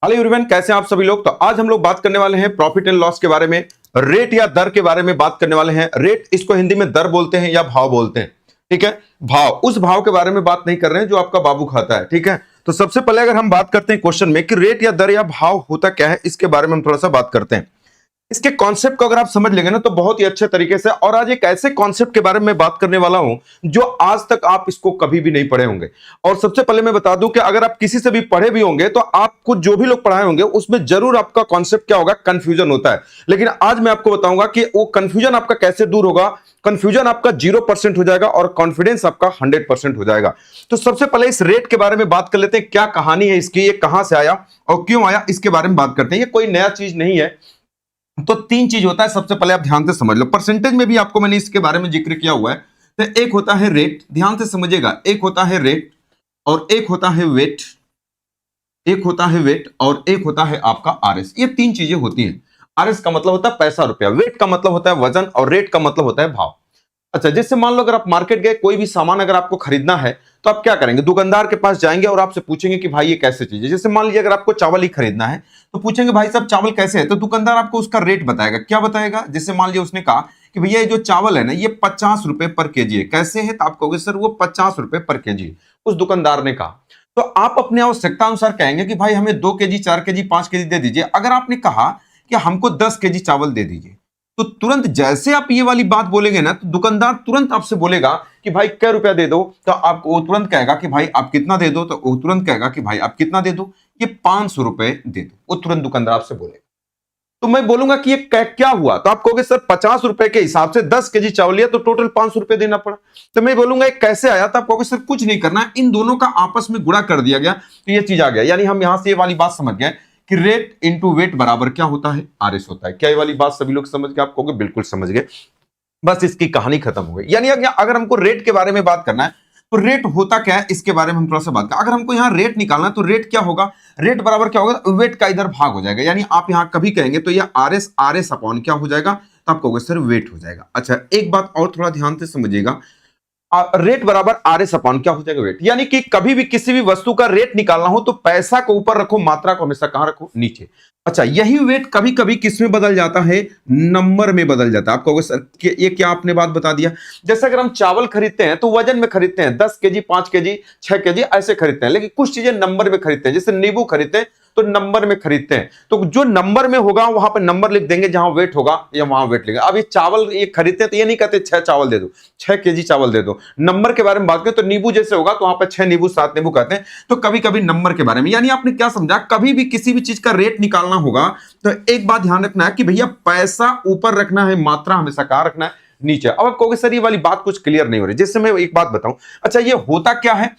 Hello everyone, कैसे हैं आप सभी लोग। तो आज हम लोग बात करने वाले हैं प्रॉफिट एंड लॉस के बारे में, रेट या दर के बारे में बात करने वाले हैं। रेट इसको हिंदी में दर बोलते हैं या भाव बोलते हैं। ठीक है, भाव, उस भाव के बारे में बात नहीं कर रहे हैं जो आपका बाबू खाता है। ठीक है, तो सबसे पहले अगर हम बात करते हैं क्वेश्चन में कि रेट या दर या भाव होता क्या है, इसके बारे में हम थोड़ा सा बात करते हैं। इसके कॉन्सेप्ट को अगर आप समझ लेंगे ना तो बहुत ही अच्छे तरीके से, और आज एक ऐसे कॉन्सेप्ट के बारे में बात करने वाला हूं जो आज तक आप इसको कभी भी नहीं पढ़े होंगे। और सबसे पहले मैं बता दूं कि अगर आप किसी से भी पढ़े भी होंगे तो आपको जो भी लोग पढ़ाए होंगे उसमें जरूर आपका कॉन्सेप्ट क्या होगा, कंफ्यूजन होता है। लेकिन आज मैं आपको बताऊंगा कि वो कंफ्यूजन आपका कैसे दूर होगा। कंफ्यूजन आपका 0% हो जाएगा और कॉन्फिडेंस आपका 100% हो जाएगा। तो सबसे पहले इस रेट के बारे में बात कर लेते हैं, क्या कहानी है इसकी, ये कहां से आया और क्यों आया, इसके बारे में बात करते हैं। ये कोई नया चीज नहीं है। तो तीन चीज होता है, सबसे पहले आप ध्यान से समझ लो। परसेंटेज में भी आपको मैंने इसके बारे में जिक्र किया हुआ है। तो एक होता है रेट, ध्यान से समझिएगा, एक होता है रेट और एक होता है वेट, एक होता है वेट और एक होता है आपका आरएस। ये तीन चीजें होती हैं। आरएस का मतलब होता है पैसा रुपया, वेट का मतलब होता है वजन और रेट का मतलब होता है भाव। अच्छा, जैसे मान लो अगर आप मार्केट गए, कोई भी सामान अगर आपको खरीदना है तो आप क्या करेंगे, दुकानदार के पास जाएंगे और आपसे पूछेंगे कि भाई ये कैसे चीज है। जैसे मान लीजिए अगर आपको चावल ही खरीदना है तो पूछेंगे भाई साहब चावल कैसे है, तो दुकानदार आपको उसका रेट बताएगा। क्या बताएगा, जैसे मान लीजिए उसने कहा कि भैया ये जो चावल है ना ये 50 रुपए पर केजी है, कैसे है, तो आप कहोगे सर वो 50 रुपए पर केजी है, उस दुकानदार ने कहा। तो आप अपने आवश्यकता अनुसार कहेंगे कि भाई हमें 2 केजी, 4 केजी, 5 केजी दे दीजिए। अगर आपने कहा कि हमको 10 केजी चावल दे दीजिए, तो तुरंत जैसे आप ये वाली बात बोलेंगे ना तो दुकानदार तुरंत आपसे बोलेगा कि भाई क्या रुपया दे दो, तो आपको वो तुरंत कहेगा कि भाई आप कितना दे दो, तो वो तुरंत कहेगा कि भाई आप कितना दे दो, ये 500 रुपए दे दो, वो तुरंत दुकानदार आपसे बोलेगा। तो मैं बोलूंगा कि ये क्या हुआ, तो आप कहोगे सर 50 रुपए के हिसाब से 10 केजी चावल लिया तो टोटल 500 रुपए देना पड़ा। तो मैं बोलूंगा ये कैसे आया, तो आप कहोगे सर कुछ नहीं करना, इन दोनों का आपस में गुणा कर दिया गया तो ये चीज आ गया। यानी हम यहां से ये वाली बात समझ गए कि रेट इंटू वेट बराबर क्या होता है, आरएस होता है। क्या ये वाली बात सभी लोग समझ गए, आप कहोगे बिल्कुल समझ गए, बस इसकी कहानी खत्म हो गई। यानी अगर हमको रेट के बारे में बात करना है तो रेट होता क्या है इसके बारे में हम थोड़ा सा बात करें। अगर हमको यहाँ रेट निकालना है तो रेट क्या होगा, रेट बराबर क्या होगा, वेट का इधर भाग हो जाएगा। यानी आप यहाँ कभी कहेंगे तो यह आरएस, आरएस अपॉन क्या हो जाएगा, तो आप कहोगे सर वेट हो जाएगा। अच्छा, एक बात और थोड़ा ध्यान से समझिएगा, रेट बराबर आरएस अपॉन क्या हो जाएगा, वेट। यानी कि कभी भी किसी भी वस्तु का रेट निकालना हो तो पैसा को ऊपर रखो, मात्रा को हमेशा कहां रखो, नीचे। अच्छा, यही वेट कभी कभी किस में बदल जाता है, नंबर में बदल जाता है। आप कहोगे सर ये क्या आपने बात बता दिया। जैसे अगर हम चावल खरीदते हैं तो वजन में खरीदते हैं, 10 केजी, 5 केजी, 6 केजी ऐसे खरीदते हैं। लेकिन कुछ चीजें नंबर में खरीदते हैं, जैसे नींबू खरीदते हैं तो नंबर में खरीदते हैं, तो जो नंबर में होगा वहां पर नंबर लिख देंगे, जहां वेट होगा या वहां वेट लिखेगा। अब ये चावल ये खरीदते हैं तो ये नहीं कहते 6 चावल दे दो, 6 केजी चावल दे दो। नंबर के बारे में बात करें तो नींबू जैसे होगा तो वहां पर 6 नींबू, 7 नींबू कहते हैं। तो कभी कभी नंबर के बारे में, यानी आपने क्या समझा, कभी भी किसी भी चीज का रेट निकालना होगा तो एक बात ध्यान रखना है कि भैया पैसा ऊपर रखना है, मात्रा हमेशा कहां रखना है, नीचे। अब आप कहोगे सर ये वाली बात कुछ क्लियर नहीं हो रही। जैसे मैं एक बात बताऊं, अच्छा ये होता क्या है,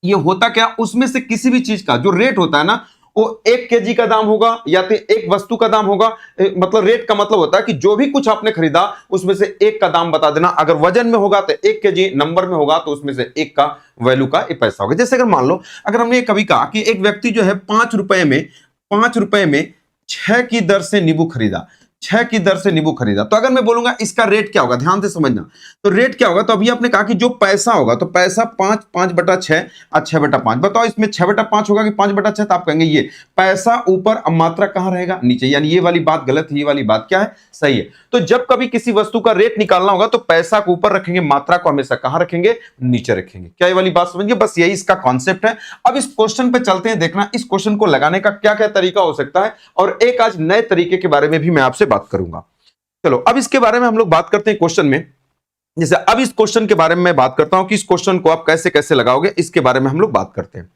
ये होता क्या, उसमें से किसी भी चीज का जो रेट होता है ना वो 1 केजी का दाम होगा या तो एक वस्तु का दाम होगा। मतलब रेट का मतलब होता है कि जो भी कुछ आपने खरीदा उसमें से एक का दाम बता देना। अगर वजन में होगा तो 1 केजी, नंबर में होगा तो उसमें से एक का वैल्यू का एक पैसा होगा। जैसे अगर मान लो अगर हमने कभी कहा कि एक व्यक्ति जो है 5 रुपए में 6 की दर से नींबू खरीदा, 6 की दर से नींबू खरीदा, तो अगर मैं बोलूंगा इसका रेट क्या होगा, ध्यान से समझना। तो रेट क्या होगा, तो अभी आपने कहा कि जो पैसा होगा तो पैसा 5/6 और 6/5। बताओ इसमें 6/5 होगा कि 5/6, तो आप कहेंगे ये पैसा ऊपर, अब मात्रा कहां रहेगा, नीचे। यानी ये वाली बात गलत है, ये वाली बात क्या है, सही है। तो जब कभी किसी वस्तु का रेट निकालना होगा तो पैसा को ऊपर रखेंगे, मात्रा को हमेशा कहां रखेंगे, नीचे रखेंगे। क्या ये वाली बात समझिए, बस यही इसका कॉन्सेप्ट है। अब इस क्वेश्चन पे चलते हैं, देखना इस क्वेश्चन को लगाने का क्या क्या तरीका हो सकता है, और एक आज नए तरीके के बारे में भी मैं आपसे बात करूंगा। चलो अब इसके बारे में हम लोग बात करते हैं क्वेश्चन में। जैसे अब इस क्वेश्चन के बारे में मैं बात करता हूं कि इस क्वेश्चन को आप कैसे कैसे लगाओगे, इसके बारे में हम लोग बात करते हैं।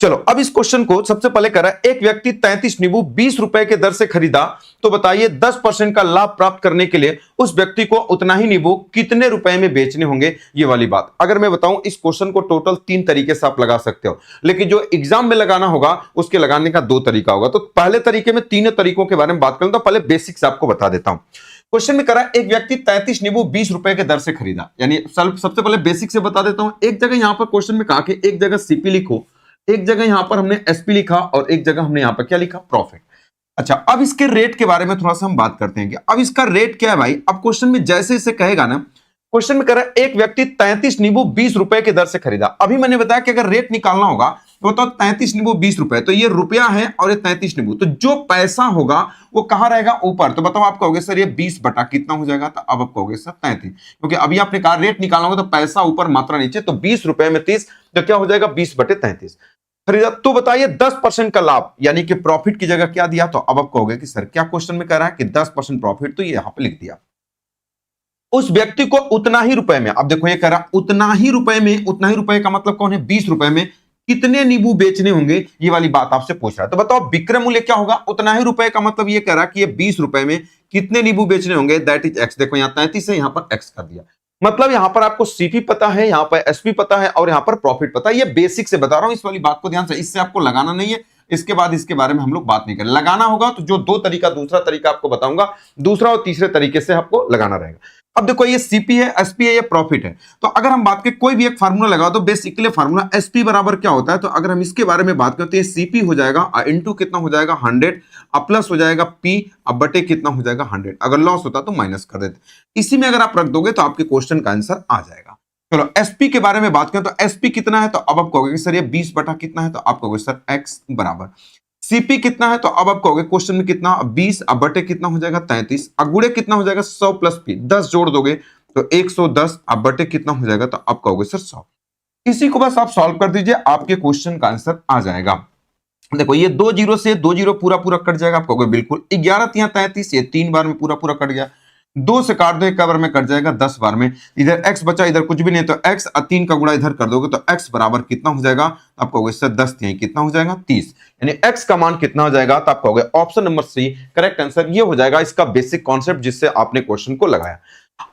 चलो अब इस क्वेश्चन को सबसे पहले करा, एक व्यक्ति 33 नींबू 20 रुपए के दर से खरीदा, तो बताइए 10% का लाभ प्राप्त करने के लिए उस व्यक्ति को उतना ही नींबू कितने रुपए में बेचने होंगे, ये वाली बात। अगर मैं बताऊं इस क्वेश्चन को टोटल 3 तरीके से आप लगा सकते हो, लेकिन जो एग्जाम में लगाना होगा उसके लगाने का 2 तरीका होगा। तो पहले तरीके में तीनों तरीकों के बारे में बात करूं तो पहले बेसिक से आपको बता देता हूं। क्वेश्चन में करा एक व्यक्ति 33 नींबू 20 रुपए के दर से खरीदा, यानी सबसे पहले बेसिक से बता देता हूं। एक जगह यहां पर क्वेश्चन में कहा कि एक जगह सीपी लिखो, एक जगह यहां पर हमने एसपी लिखा और एक जगह हमने यहां पर क्या लिखा, प्रॉफिट। अच्छा, अब इसके रेट के बारे में थोड़ा सा हम बात करते हैं कि अब इसका रेट क्या है भाई। अब क्वेश्चन में जैसे इसे कहेगा ना, क्वेश्चन में कह रहा है एक व्यक्ति 33 नींबू 20 रुपए के दर से खरीदा। अभी मैंने बताया कि अगर रेट निकालना होगा तो बताओ 33 नींबू 20 रुपए, तो ये रुपया है और ये 33 नींबू, तो जो पैसा होगा वो कहां रहेगा, ऊपर। तो बताओ आप कहोगे सर ये 20 बटा कितना हो जाएगा, तो अब आप कहोगे सर 33, क्योंकि अभी आपने कहा रेट निकालना होगा तो पैसा ऊपर मात्रा नीचे, तो 20 रुपए में 30, तो क्या हो जाएगा 20 बटे 33 खरीदा। तो बताइए 10% का लाभ यानी कि प्रॉफिट की जगह क्या दिया, तो अब आप कहोगे कि सर क्या क्वेश्चन में कह रहा है कि 10% प्रॉफिट, तो ये यहां पे लिख दिया। उस व्यक्ति को उतना ही रुपए में, अब देखो ये कह रहा उतना ही रुपए में, उतना ही रुपए का मतलब कौन है, 20 रुपए में कितने नींबू बेचने होंगे, ये वाली बात आपसे पूछ रहा है। तो बताओ विक्रय मूल्य क्या होगा, उतना ही रुपए का मतलब ये कह रहा कि ये 20 रुपए में कितने नींबू बेचने होंगे, दैट इज एक्स। देखो यहां 33 है, यहां पर एक्स कर दिया, मतलब यहां पर आपको सीपी पता है, यहां पर एसपी पता है और यहां पर प्रॉफिट पता है। ये बेसिक से बता रहा हूं, इस वाली बात को ध्यान से, इससे आपको लगाना नहीं है, इसके बाद इसके बारे में हम लोग बात नहीं करें। लगाना होगा तो जो दो तरीका, दूसरा तरीका आपको बताऊंगा, दूसरा और तीसरे तरीके से आपको लगाना रहेगा। अब देखो ये सीपी है, एसपी है, ये प्रॉफिट है। तो अगर हम बात करें कोई भी एक फार्मूला लगाओ तो बेसिकली फार्मूला एसपी बराबर क्या होता है, तो अगर हम इसके बारे में बात करते हैं, सीपी हो जाएगा इनटू कितना हो जाएगा 100, अब प्लस हो जाएगा पी, अब बटे कितना हो जाएगा 100, अगर लॉस होता तो माइनस कर देते। इसी में अगर आप रख दोगे तो आपके क्वेश्चन का आंसर आ जाएगा। चलो एसपी के बारे में बात करें तो एसपी कितना है, तो अब आप कहोगे सर ये 20 बटा कितना है, तो आप कहोगे सर एक्स बराबर। सीपी कितना है, तो अब आप कहोगे क्वेश्चन में कितना, 20, अब बटे कितना हो जाएगा 33, अगुड़े कितना हो जाएगा 100 प्लस पी, 10 जोड़ दोगे तो 110, अब बटे कितना हो जाएगा, तो आप कहोगे सर 100। इसी को बस आप सॉल्व कर दीजिए, आपके क्वेश्चन का आंसर आ जाएगा। देखो ये 2 जीरो से 2 जीरो पूरा पूरा कट जाएगा, आप कहोगे बिल्कुल। 11 यहाँ 33, ये 3 बार में पूरा पूरा कट गया। 2 से काट दो, एक बार में कट जाएगा 10 बार में। इधर x बचा, इधर कुछ भी नहीं, तो x 3 का गुणा इधर कर दोगे तो x बराबर कितना हो जाएगा, तो आप कहोगे सर 10 यही कितना हो जाएगा 30, यानी x का मान कितना हो जाएगा, तो आप कहोगे option number C correct answer. ये हो जाएगा इसका बेसिक कॉन्सेप्ट जिससे आपने क्वेश्चन को लगाया।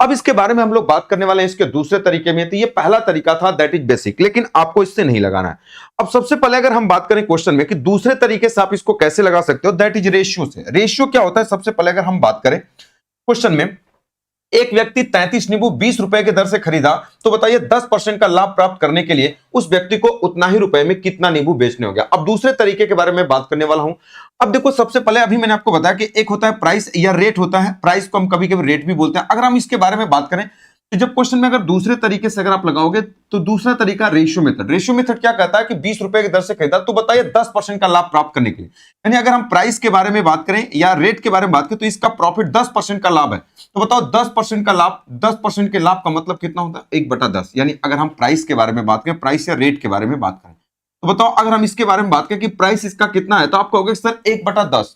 अब इसके बारे में हम लोग बात करने वाले हैं इसके दूसरे तरीके में। तो ये पहला तरीका था दैट इज बेसिक, लेकिन आपको इससे नहीं लगाना है। अब सबसे पहले अगर हम बात करें क्वेश्चन में कि दूसरे तरीके से आप इसको कैसे लगा सकते हो, दैट इज रेशियो से। रेशियो क्या होता है, सबसे पहले अगर हम बात करें क्वेश्चन में, एक व्यक्ति 33 नींबू 20 रुपए के दर से खरीदा, तो बताइए 10% का लाभ प्राप्त करने के लिए उस व्यक्ति को उतना ही रुपए में कितना नींबू बेचने हो गया। अब दूसरे तरीके के बारे में बात करने वाला हूं। अब देखो सबसे पहले अभी मैंने आपको बताया कि एक होता है प्राइस या रेट होता है, प्राइस को हम कभी कभी रेट भी बोलते हैं। अगर हम इसके बारे में बात करें तो जब क्वेश्चन में अगर दूसरे तरीके से अगर आप लगाओगे तो दूसरा तरीका रेशियो मेथड। रेशियो मेथड क्या कहता है कि 20 रुपए की दर से खरीदा, तो बताइए 10% का लाभ प्राप्त करने के लिए, यानी अगर हम प्राइस के बारे में बात करें या रेट के बारे में बात करें तो इसका प्रॉफिट 10% का लाभ है। तो बताओ 10% का लाभ, 10% के लाभ का मतलब कितना होता है 1/10, यानी अगर हम प्राइस के बारे में बात करें, प्राइस या रेट के बारे में बात करें, तो बताओ अगर हम इसके बारे में बात करें कि प्राइस इसका कितना है, तो आप कहोगे सर 1/10।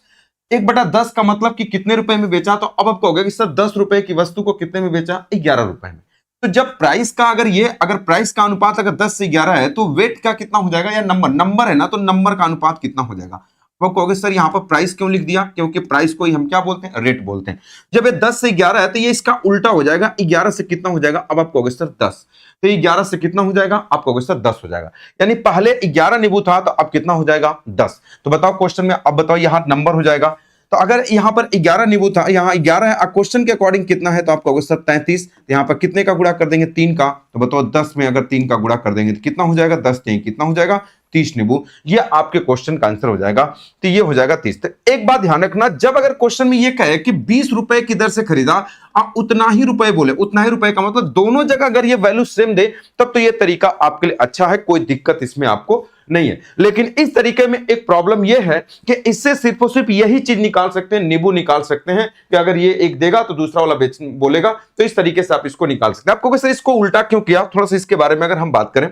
1/10 का मतलब कि कितने रुपए में बेचा, तो अब आप कहोगे कि सर 10 रुपए की वस्तु को कितने में बेचा, 11 रुपए में। तो जब प्राइस का अगर प्राइस का अनुपात अगर 10 से 11 है तो वेट का कितना हो जाएगा, या नंबर है ना, तो नंबर का अनुपात कितना हो जाएगा। वो कहोगे सर यहाँ पर प्राइस क्यों लिख दिया, क्योंकि प्राइस को ही हम क्या बोलते हैं, रेट बोलते हैं। जब ये 10 से 11 है तो ये इसका उल्टा हो जाएगा, 11 से कितना हो जाएगा, अब आप कहोगे सर 10, तो 11 से कितना हो जाएगा, आप कहोगे सर 10 हो जाएगा। यानी पहले 11 नींबू था तो अब कितना हो जाएगा 10। तो बताओ क्वेश्चन में, अब बताओ यहाँ नंबर हो जाएगा, तो अगर यहाँ पर 11 नींबू था, यहाँ 11 है, क्वेश्चन के अकॉर्डिंग कितना है, तो आप कहोगे सर 33, तो यहाँ पर कितने का गुणा कर देंगे 3 का, तो बताओ 10 में अगर 3 का गुणा कर देंगे तो कितना हो जाएगा 10 3 कितना हो जाएगा 30 नींबू। ये आपके क्वेश्चन का आंसर हो जाएगा, तो ये हो जाएगा 30। तो एक बात ध्यान रखना, जब अगर क्वेश्चन में ये कहे कि 20 रुपए की दर से खरीदा, आप उतना ही रुपए बोले, उतना ही रुपए का मतलब दोनों जगह अगर ये वैल्यू सेम दे तब तो ये तरीका आपके लिए अच्छा है, कोई दिक्कत इसमें आपको नहीं है। लेकिन इस तरीके में एक प्रॉब्लम यह है कि इससे सिर्फ और सिर्फ यही चीज निकाल सकते हैं, नींबू निकाल सकते हैं कि अगर ये एक देगा तो दूसरा वाला बोलेगा, तो इस तरीके से आप इसको निकाल सकते हैं। आपको सर इसको उल्टा क्यों किया, थोड़ा सा इसके बारे में अगर हम बात करें,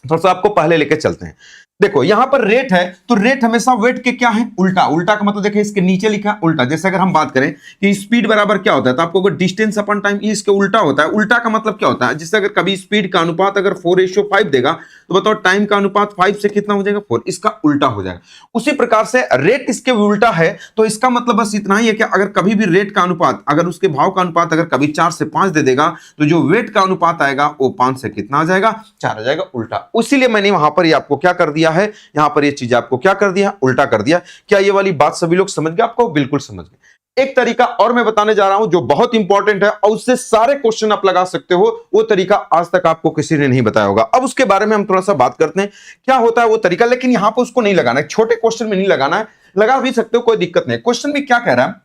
थोड़ा सा आपको पहले लेके चलते हैं। देखो यहां पर रेट है, तो रेट हमेशा वेट के क्या है, उल्टा। उल्टा का मतलब देखिए इसके नीचे लिखा है उल्टा। जैसे अगर हम बात करें कि स्पीड बराबर क्या होता है, तो आपको अगर डिस्टेंस अपन टाइम, ये इसके उल्टा होता है। उल्टा का मतलब क्या होता है, जिससे अगर कभी स्पीड का अनुपात अगर 4:5 देगा, तो बताओ टाइम का अनुपात 5 से कितना हो जाएगा 4, इसका उल्टा हो जाएगा। उसी प्रकार से रेट इसके उल्टा है, तो इसका मतलब बस इतना ही है कि अगर कभी भी रेट का अनुपात, अगर उसके भाव का अनुपात अगर कभी 4 से 5 दे देगा, तो जो वेट का अनुपात आएगा वो 5 से कितना आ जाएगा 4 आ जाएगा, उल्टा। उसीलिए मैंने वहां पर आपको क्या कर दिया है, यहां पर ये चीज आपको क्या कर दिया, उल्टा कर दिया। क्या ये वाली बात सभी लोग समझ गए, आपको बिल्कुल समझ गए। एक तरीका और मैं बताने जा रहा हूं जो बहुत इंपॉर्टेंट है और उससे सारे क्वेश्चन आप लगा सकते हो, वो तरीका आज तक आपको किसी ने नहीं बताया होगा। अब उसके बारे में हम थोड़ा सा बात करते हैं, क्या होता है वो तरीका, लेकिन यहां पर उसको नहीं लगाना है, छोटे क्वेश्चन में नहीं लगाना है, लगा भी सकते हो कोई दिक्कत नहीं। क्वेश्चन में क्या कह रहा है,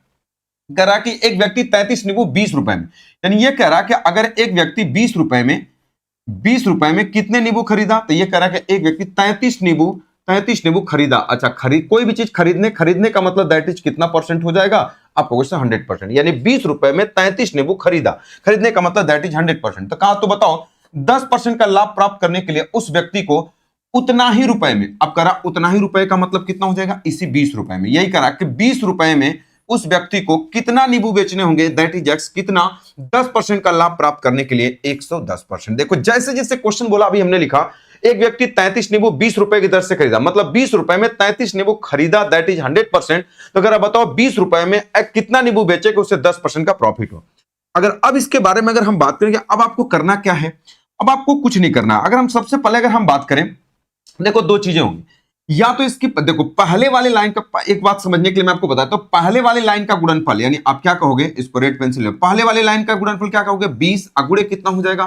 कह रहा है कि एक व्यक्ति 33 नींबू 20 रुपए में, यानी ये कह रहा है कि अगर एक व्यक्ति 20 रुपए में 20 रुपए में कितने नींबू खरीदा? तो ये कह रहा है कि एक व्यक्ति 33 नींबू खरीदा। अच्छा, कोई भी चीज खरीदने का मतलब दैट इज कितना परसेंट हो जाएगा? आपको क्वेश्चन 100%, यानी 20 रुपए में 33 नींबू खरीदने का मतलब दैट इज 100%। तो कहा, तो बताओ 10% का लाभ प्राप्त करने के लिए उस व्यक्ति को उतना ही रुपए में, अब करा उतना ही रुपए का मतलब कितना हो जाएगा? इसी 20 रुपए में, यही करा कि 20 रुपए में उस व्यक्ति को कितना नींबू बेचने होंगे? दैट इज एक्स, कितना? 10% का लाभ प्राप्त करने के लिए 110%। देखो जैसे जैसे क्वेश्चन बोला अभी हमने लिखा, एक व्यक्ति 33 नींबू 20 रुपए की दर से खरीदा, मतलब 20 रुपए में 33 नींबू खरीदा, दैट इज 100%। तो अगर आप बताओ 20 रुपए में कितना नींबू बेचे कि उससे 10% का प्रॉफिट हो। अगर अब इसके बारे में अगर हम बात करेंगे, अब आपको करना क्या है? अब आपको कुछ नहीं करना। अगर हम सबसे पहले अगर हम बात करें, देखो दो चीजें होंगी, या तो इसकी, देखो पहले वाले लाइन का, एक बात समझने के लिए मैं आपको बताता हूं, पहले वाले लाइन का गुणनफल, यानी आप क्या कहोगे, इसको रेड पेंसिल में, पहले वाले लाइन का गुणनफल क्या कहोगे? 20 अगुड़े कितना हो जाएगा?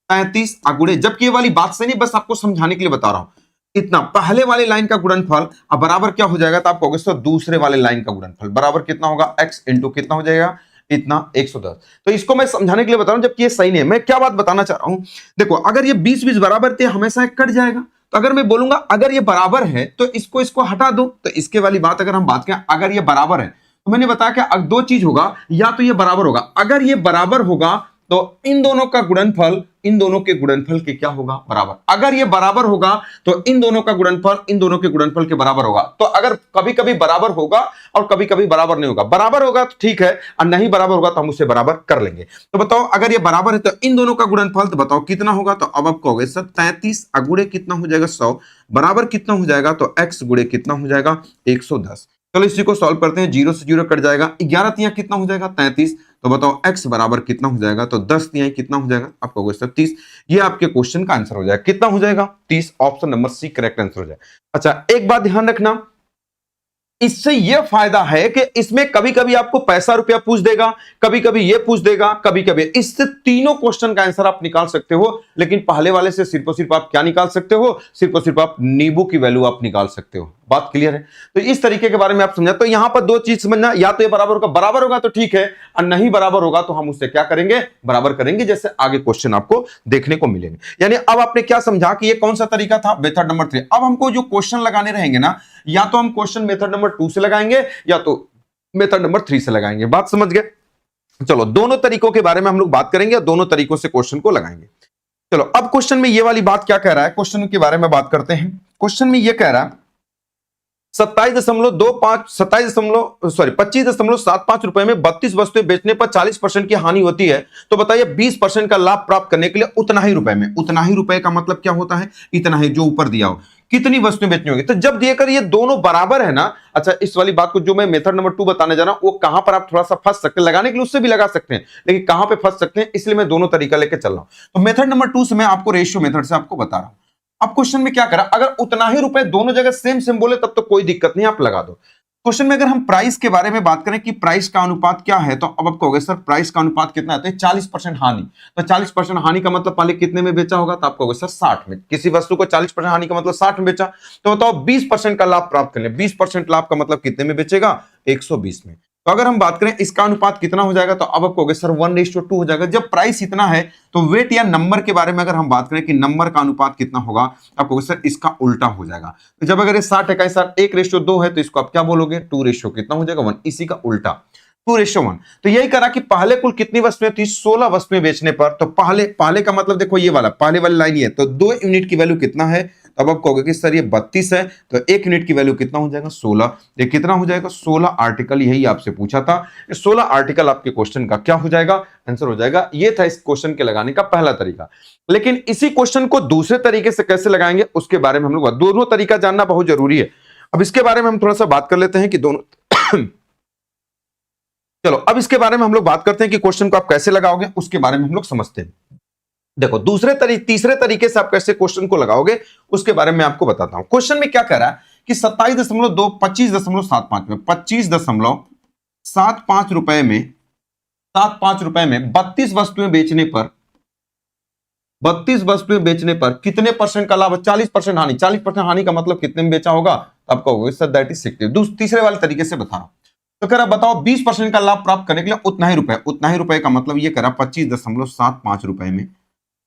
33 अगुड़े, जबकि ये वाली बात से नहीं, बस आपको समझाने के लिए बता रहा हूं। इतना पहले वाले लाइन का गुणनफल अब बराबर क्या हो जाएगा? तो आप कहोगे सर दूसरे वाले लाइन का गुणनफल बराबर कितना होगा? x इंटू कितना हो जाएगा? इतना 110। तो इसको मैं समझाने के लिए बता रहा हूं, जबकि ये सही नहीं है। मैं क्या बात बताना चाह रहा हूं, देखो अगर ये 20-20 बराबर थे, हमेशा कट जाएगा। तो अगर मैं बोलूंगा अगर ये बराबर है तो इसको हटा दो, तो इसके वाली बात अगर हम बात करें, अगर ये बराबर है तो मैंने बताया कि अब दो चीज होगा, या तो ये बराबर होगा, अगर ये बराबर होगा तो इन दोनों का गुणनफल इन दोनों के गुणनफल के क्या होगा? बराबर। अगर ये बराबर होगा तो इन दोनों का गुणनफल इन दोनों के गुणनफल के बराबर होगा। तो अगर कभी कभी बराबर होगा और कभी कभी बराबर नहीं होगा, बराबर होगा तो ठीक है, और नहीं बराबर होगा तो हम उसे बराबर कर लेंगे। तो बताओ अगर ये बराबर है तो इन दोनों का गुणनफल, तो बताओ कितना होगा? तो अब आप कहोगे सर 33 अगुड़े कितना हो जाएगा? 100 बराबर कितना हो जाएगा? तो x गुड़े कितना हो जाएगा? 110। चलो इसी को सॉल्व करते हैं, 0 से 0 कट जाएगा, 11 तिया कितना हो जाएगा? 33। तो बताओ x बराबर कितना हो जाएगा? तो 10 तिया कितना हो जाएगा? आप कहोगे सर 30। ये आपके क्वेश्चन का आंसर हो जाएगा। कितना हो जाएगा? 30। Option number C correct answer हो जाएगा। अच्छा, एक बात ध्यान रखना, इससे यह फायदा है कि इसमें कभी कभी आपको पैसा रुपया पूछ देगा, कभी कभी ये पूछ देगा, कभी कभी, इससे तीनों क्वेश्चन का आंसर आप निकाल सकते हो। लेकिन पहले वाले से सिर्फ और सिर्फ आप क्या निकाल सकते हो? सिर्फ और सिर्फ आप नींबू की वैल्यू आप निकाल सकते हो। बात क्लियर है? तो इस तरीके के बारे में आप समझा। तो यहां पर दो चीज समझना, या तो ये बराबर होगा तो ठीक है, और नहीं बराबर होगा तो हम उससे क्या करेंगे? बराबर करेंगे, जैसे आगे क्वेश्चन आपको देखने को मिलेंगे। यानी अब आपने क्या समझा कि ये कौन सा तरीका था? Method number 3। अब हमको जो क्वेश्चन लगाने रहेंगे ना, या तो हम क्वेश्चन मेथड नंबर 2 से लगाएंगे या तो मेथड नंबर 3 से लगाएंगे। बात समझ गए? चलो दोनों तरीकों के बारे में हम लोग बात करेंगे और दोनों तरीकों से क्वेश्चन को लगाएंगे। चलो अब क्वेश्चन में ये वाली बात क्या कह रहा है, क्वेश्चन के बारे में बात करते हैं। क्वेश्चन में ये कह रहा है 25.75 रुपए में 32 वस्तुएं बेचने पर 40% की हानि होती है। तो बताइए 20% का लाभ प्राप्त करने के लिए उतना ही रुपए में, उतना ही रुपए का मतलब क्या होता है? इतना ही, जो ऊपर दिया हो, कितनी वस्तुएं बेचनी होगी? तो जब देकर ये दोनों बराबर है ना, अच्छा इस वाली बात को जो मैं मेथड नंबर 2 बताने जा रहा हूं, वो कहां पर आप थोड़ा सा फंस सकते हैं, लगाने के लिए उससे भी लगा सकते हैं, लेकिन कहां पे फंस सकते हैं, इसलिए मैं दोनों तरीका लेकर चल रहा हूं। तो मेथड नंबर 2 से मैं आपको रेशियो मेथड से आपको बता रहा हूं। अब क्वेश्चन में क्या करा, अगर उतना ही रुपए दोनों जगह सेम सेम बोले तब तो कोई दिक्कत नहीं, आप लगा दो। क्वेश्चन में अगर हम प्राइस के बारे में बात करें कि प्राइस का अनुपात क्या है, तो अब आप कहोगे सर प्राइस का अनुपात कितना है? तो 40% हानि। तो 40% हानि का मतलब पहले कितने में बेचा होगा? तो आप कहोगे सर 60 में। किसी वस्तु को 40% हानि का मतलब 60 में बेचा। तो बताओ 20% का लाभ प्राप्त करने, 20% लाभ का मतलब कितने में बेचेगा? 120 में। तो अगर हम बात करें इसका अनुपात कितना हो जाएगा, तो अब आप कहोगे सर 1:2 हो जाएगा। जब प्राइस इतना है तो वेट या नंबर के बारे में अगर हम बात करें कि नंबर का अनुपात कितना होगा, आप कहोगे सर इसका उल्टा हो जाएगा। तो जब अगर ये 60 है, 1:2 है, तो इसको आप क्या बोलोगे? 2 कितना हो जाएगा? 1। इसी का उल्टा 2:1। तो यही करा कि पहले कुल कितनी वस्तुएं थी? 16 वस्तुएं बेचने पर। तो पहले का मतलब देखो ये वाला पहले वाली लाइन ये, तो 2 यूनिट की वैल्यू कितना है? अब आप कहोगे कि सर ये 32 है, तो 1 यूनिट की वैल्यू कितना हो जाएगा? 16। ये कितना हो जाएगा? 16 आर्टिकल। यही आपसे पूछा था, 16 आर्टिकल आपके क्वेश्चन का क्या हो जाएगा? आंसर हो जाएगा। ये था इस क्वेश्चन के लगाने का पहला तरीका। लेकिन इसी क्वेश्चन को दूसरे तरीके से कैसे लगाएंगे उसके बारे में हम लोग, दोनों तरीका जानना बहुत जरूरी है। अब इसके बारे में हम थोड़ा सा बात कर लेते हैं कि दोनों चलो अब इसके बारे में हम लोग बात करते हैं कि क्वेश्चन को आप कैसे लगाओगे, उसके बारे में हम लोग समझते हैं। देखो तीसरे तरीके से आप कैसे क्वेश्चन को लगाओगे उसके बारे में आपको बताता हूं। क्वेश्चन में क्या कह रहा है कि 25.75 में 25.75 रुपए में 32 वस्तुएं बेचने पर कितने परसेंट का लाभ? 40% हानि। 40% हानि का मतलब कितने में बेचा होगा? आपको होगा सर दैट इज 60। तीसरे वाले तरीके से बता रहा हूं। तो कह रहा बताओ 20% का लाभ प्राप्त करने के लिए उतना ही रुपए का मतलब ये कह रहा 25.75 रुपए में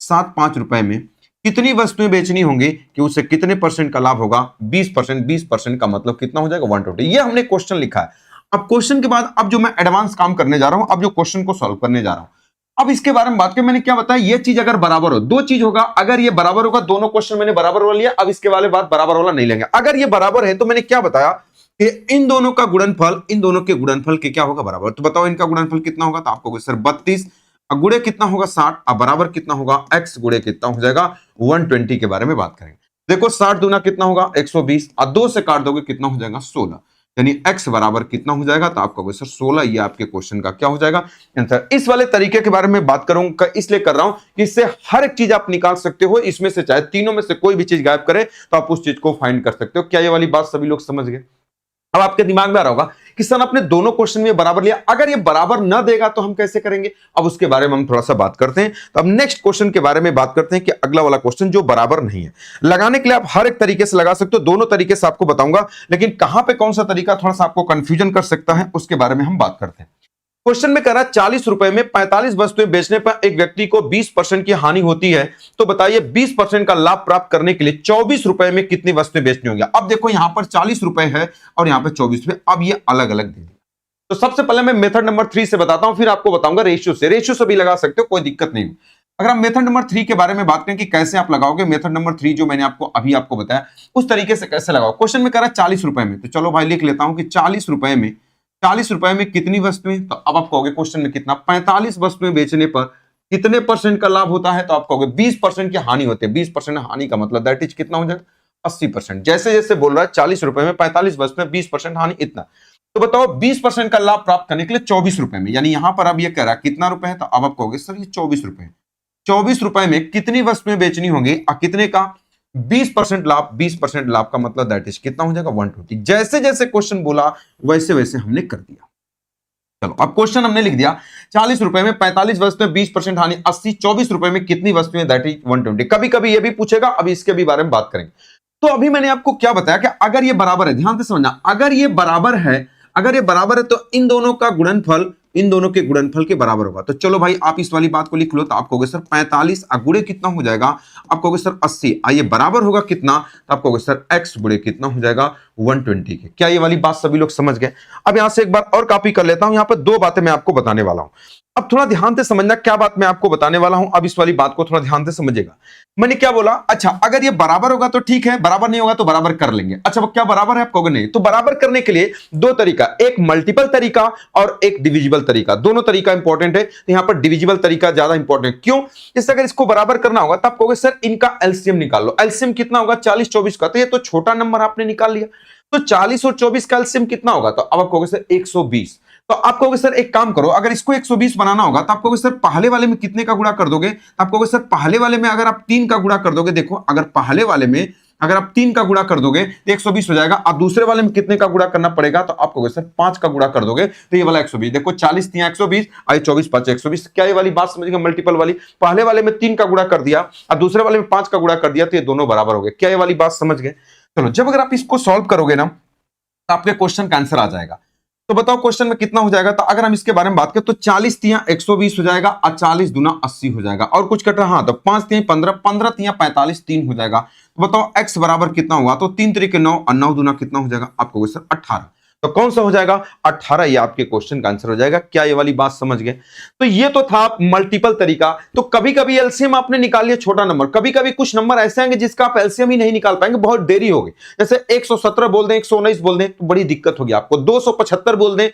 ₹7.5 में कितनी वस्तुएं बेचनी होंगी कि उससे कितने परसेंट का लाभ होगा? 20%। 20% का मतलब कितना हो जाएगा? 120। ये हमने क्वेश्चन लिखा है। अब क्वेश्चन के बाद अब जो मैं एडवांस काम करने जा रहा हूं, अब जो क्वेश्चन को सॉल्व करने जा रहा हूं, अब इसके बारे में बात करें। मैंने क्या बताया, ये चीज अगर बराबर हो, दो चीज होगा, अगर ये बराबर होगा, दोनों क्वेश्चन मैंने बराबर वाला लिया, अब इसके वाले बात बराबर वाला नहीं लेंगे। अगर ये बराबर है तो मैंने क्या बताया कि इन दोनों का गुणनफल, इन दोनों के गुणनफल के क्या होगा? बराबर। तो बताओ इनका गुणनफल कितना होगा? तो आपको सर 32 गुणे कितना होगा? 60। अब बराबर कितना होगा? x गुणे कितना हो जाएगा? 120 के बारे में बात करेंगे। देखो 60 दूना कितना होगा? 120 और 2 से काट दोगे कितना हो जाएगा? 16। यानी x बराबर कितना हो जाएगा? तो आपका सर 16। ये आपके क्वेश्चन का क्या हो जाएगा? आंसर। इस वाले तरीके के बारे में बात करूंगा, इसलिए कर रहा हूं कि इससे हर एक चीज आप निकाल सकते हो। इसमें से चाहे तीनों में से कोई भी चीज गायब करे तो आप उस चीज को फाइंड कर सकते हो। क्या ये वाली बात सभी लोग समझ गए? अब आपके दिमाग में आ रहा होगा कि सर आपने दोनों क्वेश्चन में बराबर लिया, अगर ये बराबर ना देगा तो हम कैसे करेंगे? अब उसके बारे में हम थोड़ा सा बात करते हैं। तो अब नेक्स्ट क्वेश्चन के बारे में बात करते हैं कि अगला वाला क्वेश्चन जो बराबर नहीं है। लगाने के लिए आप हर एक तरीके से लगा सकते हो, दोनों तरीके से आपको बताऊंगा, लेकिन कहां पे कौन सा तरीका थोड़ा सा आपको कंफ्यूजन कर सकता है उसके बारे में हम बात करते हैं। क्वेश्चन में कह रहा है 40 रुपए में 45 वस्तुएं बेचने पर एक व्यक्ति को 20% की हानि होती है, तो बताइए 20% का लाभ प्राप्त करने के लिए 24 रुपए में कितनी वस्तुएं बेचनी होंगी? अब देखो यहां पर 40 रुपए है और यहां पर 24 रुपए, अब ये अलग अलग दे दिया। तो सबसे पहले मैं मेथड नंबर 3 से बताता हूं, फिर आपको बताऊंगा रेशियो से। रेशियो से भी लगा सकते हो, कोई दिक्कत नहीं। अगर हम मेथड नंबर 3 के बारे में बात करें कि कैसे आप लगाओगे, मेथड नंबर 3 जो मैंने आपको बताया उस तरीके से कैसे लगाओ। क्वेश्चन में कह रहा है 40 रुपए में, तो चलो भाई लिख लेता हूं कि 40 रुपए में कितनी वस्तुएं? तो अब आप कहोगे क्वेश्चन में कितना? 45 वस्तुएं बेचने पर कितने परसेंट का लाभ होता है? तो आप कहोगे 20% की हानि होती है। 20% हानि का मतलब दैट इज कितना हो जाएगा? 80%। जैसे जैसे बोल रहा है 40 रुपए में 45 वस्तुएं, 20% हानि, इतना। तो बताओ 20% का लाभ प्राप्त करने के लिए 24 रुपए में, यानी यहां पर अब ये कह रहा है कितना रुपए है? तो अब आप कहोगे सर ये 24 रुपए। 24 रुपए में कितनी वस्तुएं बेचनी होंगी और कितने का? 20% लाभ। 20% लाभ का मतलब दैट इज कितना हो जाएगा? 120। जैसे जैसे क्वेश्चन बोला वैसे वैसे हमने कर दिया। चलो अब क्वेश्चन हमने लिख दिया 40 रुपए में 45 वस्तुएं, 20% हानि 80, 24 रुपए में कितनी वस्तुएं? That is 120। कभी कभी ये भी पूछेगा, अभी इसके भी बारे में बात करेंगे। तो अभी मैंने आपको क्या बताया कि अगर ये बराबर है, ध्यान से समझना, अगर ये बराबर है तो इन दोनों का गुणनफल इन दोनों के गुणनफल के बराबर होगा। तो चलो भाई आप इस वाली बात को लिख लो। तो आप कहोगे सर 45 गुणे कितना हो जाएगा? आप कहोगे सर 80। ये बराबर होगा कितना? तो आप कहोगे सर x गुणे कितना हो जाएगा? 120 के। क्या ये वाली बात सभी लोग समझ गए? अब यहां से एक बार और कॉपी कर लेता हूं, यहां पर दो बातें मैं आपको बताने वाला हूं। अब थोड़ा ध्यान से समझना क्या बात मैं आपको बताने वाला हूं। अब इस वाली बात को थोड़ा ध्यान से समझिएगा। मैंने क्या बोला? अच्छा अगर ये बराबर होगा तो ठीक है, बराबर नहीं होगा तो बराबर कर लेंगे। अच्छा वो क्या बराबर है? आप कहोगे नहीं। तो बराबर करने के लिए दो तरीका, एक मल्टीपल तरीका और एक डिविजिबल तरीका। दोनों तरीका इंपॉर्टेंट है, तो यहां पर डिविजिबल तरीका ज्यादा इंपॉर्टेंट। क्यों? जैसे अगर इसको बराबर करना होगा तो आप कहोगे सर इनका एलसीएम निकाल लो। एलसीएम कितना होगा? 40 24 का। तो ये तो छोटा नंबर आपने निकाल लिया। तो 40 और 24 का एलसीएम कितना होगा? तो अब आप कहोगे सर 120। तो आप कहोगे सर एक काम करो, अगर इसको 120 बनाना होगा तो आप कहोगे सर पहले वाले में कितने का गुणा कर दोगे? तो आप कहोगे सर पहले वाले में अगर आप 3 का गुणा कर दोगे, देखो अगर पहले वाले में अगर आप 3 का गुणा कर दोगे तो 120 हो जाएगा। अब दूसरे वाले में कितने का गुणा करना पड़ेगा? तो आप कहोगे सर 5 का गुणा कर दोगे तो ये वाला 120। देखो 40 3 120 और 24 5 120। क्या ये वाली बात समझिएगा? मल्टीपल वाली, पहले वाले में 3 का गुणा कर दिया और दूसरे वाले में 5 का गुणा कर दिया तो ये दोनों बराबर हो गए। क्या ये वाली बात समझ गए? चलो जब अगर आप इसको सॉल्व करोगे ना तो आपके क्वेश्चन का आंसर आ जाएगा। तो बताओ क्वेश्चन में कितना हो जाएगा? तो अगर हम इसके बारे में बात करें तो 40 तिया 120 हो जाएगा और 40 दूना 80 हो जाएगा। और कुछ कट रहा? हाँ, तो 5 तिया 15, 15 तिया 45, 3 हो जाएगा। तो बताओ x बराबर कितना हुआ? तो 3 तरीके 9 और 9 दूना कितना हो जाएगा? आपको सर 18। तो कौन सा हो जाएगा? 18। ये आपके क्वेश्चन का आंसर हो जाएगा। क्या ये वाली बात समझ गए? तो ये तो था मल्टीपल तरीका। तो कभी कभी एलसीएम आपने निकाल लिया छोटा नंबर, कभी कभी कुछ नंबर ऐसे आएंगे जिसका आप एलसीएम ही नहीं निकाल पाएंगे, बहुत देरी होगी। जैसे 117 बोल दें, 119 बोल दें तो बड़ी दिक्कत होगी आपको। 275 बोल दें,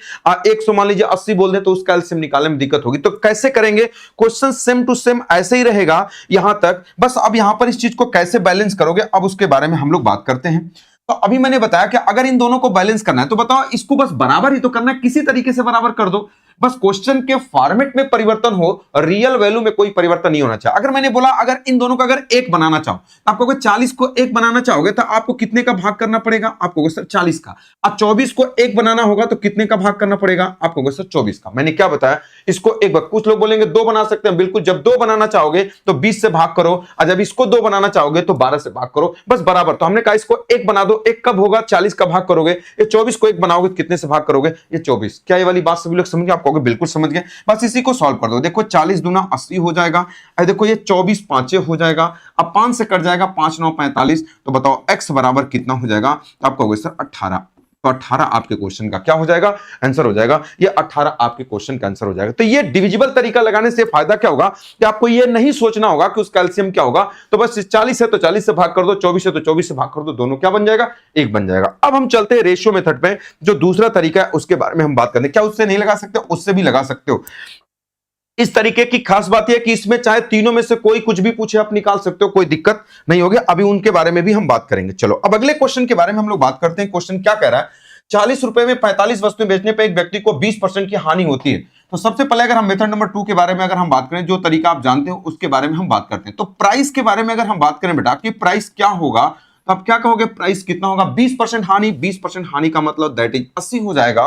100 मान लीजिए 80 बोल दें तो उसका एलसीएम निकालने में दिक्कत होगी। तो कैसे करेंगे? क्वेश्चन सेम टू सेम ऐसे ही रहेगा यहां तक। बस अब यहां पर इस चीज को कैसे बैलेंस करोगे अब उसके बारे में हम लोग बात करते हैं। तो अभी मैंने बताया कि अगर इन दोनों को बैलेंस करना है तो बताओ इसको बस बराबर ही तो करना है, किसी तरीके से बराबर कर दो। बस क्वेश्चन के फॉर्मेट में परिवर्तन हो, रियल वैल्यू में कोई परिवर्तन नहीं होना चाहिए। अगर मैंने बोला अगर इन दोनों का अगर एक बनाना चाहो तो आपको अगर 40 को एक बनाना चाहोगे तो आपको कितने का भाग करना पड़ेगा? आपको सर 40 का। अब 24 को एक बनाना होगा तो कितने का भाग करना पड़ेगा? आपको सर 24 का। मैंने क्या बताया? इसको एक बार कुछ लोग बोलेंगे 2 बना सकते हैं, बिल्कुल। जब 2 बनाना चाहोगे तो 20 से भाग करो और जब इसको 2 बनाना चाहोगे तो 12 से भाग करो, बस बराबर। तो हमने कहा इसको 1 बना दो। 1 कब होगा? 40 का भाग करोगे। ये 24 को 1 बनाओगे कितने से भाग करोगे? ये 24। क्या ये वाली बात सभी लोग समझ गए? कहोगे बिल्कुल समझ गए, बस इसी को सॉल्व कर दो। देखो 40 दूना 80 हो जाएगा, अरे देखो ये 24 पांचे हो जाएगा, अब 5 से कट जाएगा, 5 9 45, तो बताओ x बराबर कितना हो जाएगा, तो आप कहोगे सर 18। तो 18 आपके क्वेश्चन का क्या हो जाएगा, आंसर हो जाएगा, ये 18 आपके क्वेश्चन का आंसर हो जाएगा। तो ये डिविजिबल तरीका लगाने से फायदा क्या होगा कि आपको ये नहीं सोचना होगा कि उसका एलसीएम क्या होगा, तो बस 40 है तो 40 से भाग कर दो, 24 है तो 24 से भाग कर दो, दोनों क्या बन जाएगा, एक बन जाएगा। अब हम चलते हैं रेशियो मेथड पे, जो दूसरा तरीका है उसके बारे में हम बात करते हैं। क्या उससे नहीं लगा सकते, उससे भी लगा सकते हो। इस तरीके की खास बात यह कि इसमें चाहे तीनों में से कोई कुछ भी पूछे आप निकाल सकते हो, कोई दिक्कत नहीं होगी। अभी उनके बारे में भी हम बात करेंगे। चलो अब अगले क्वेश्चन के बारे में हम लोग बात करते हैं। क्वेश्चन क्या कह रहा है, 40 रुपए में 45 वस्तुएं बेचने पर एक व्यक्ति को 20% की हानि होती है। तो सबसे पहले अगर हम मेथड नंबर 2 के बारे में अगर हम बात करें, जो तरीका आप जानते हो उसके बारे में हम बात करते हैं। तो प्राइस के बारे में अगर हम बात करें बेटा कि प्राइस क्या होगा, तो आप क्या कहोगे, प्राइस कितना होगा, 20% हानि, 20% हानि का मतलब दैट इज 80 हो जाएगा,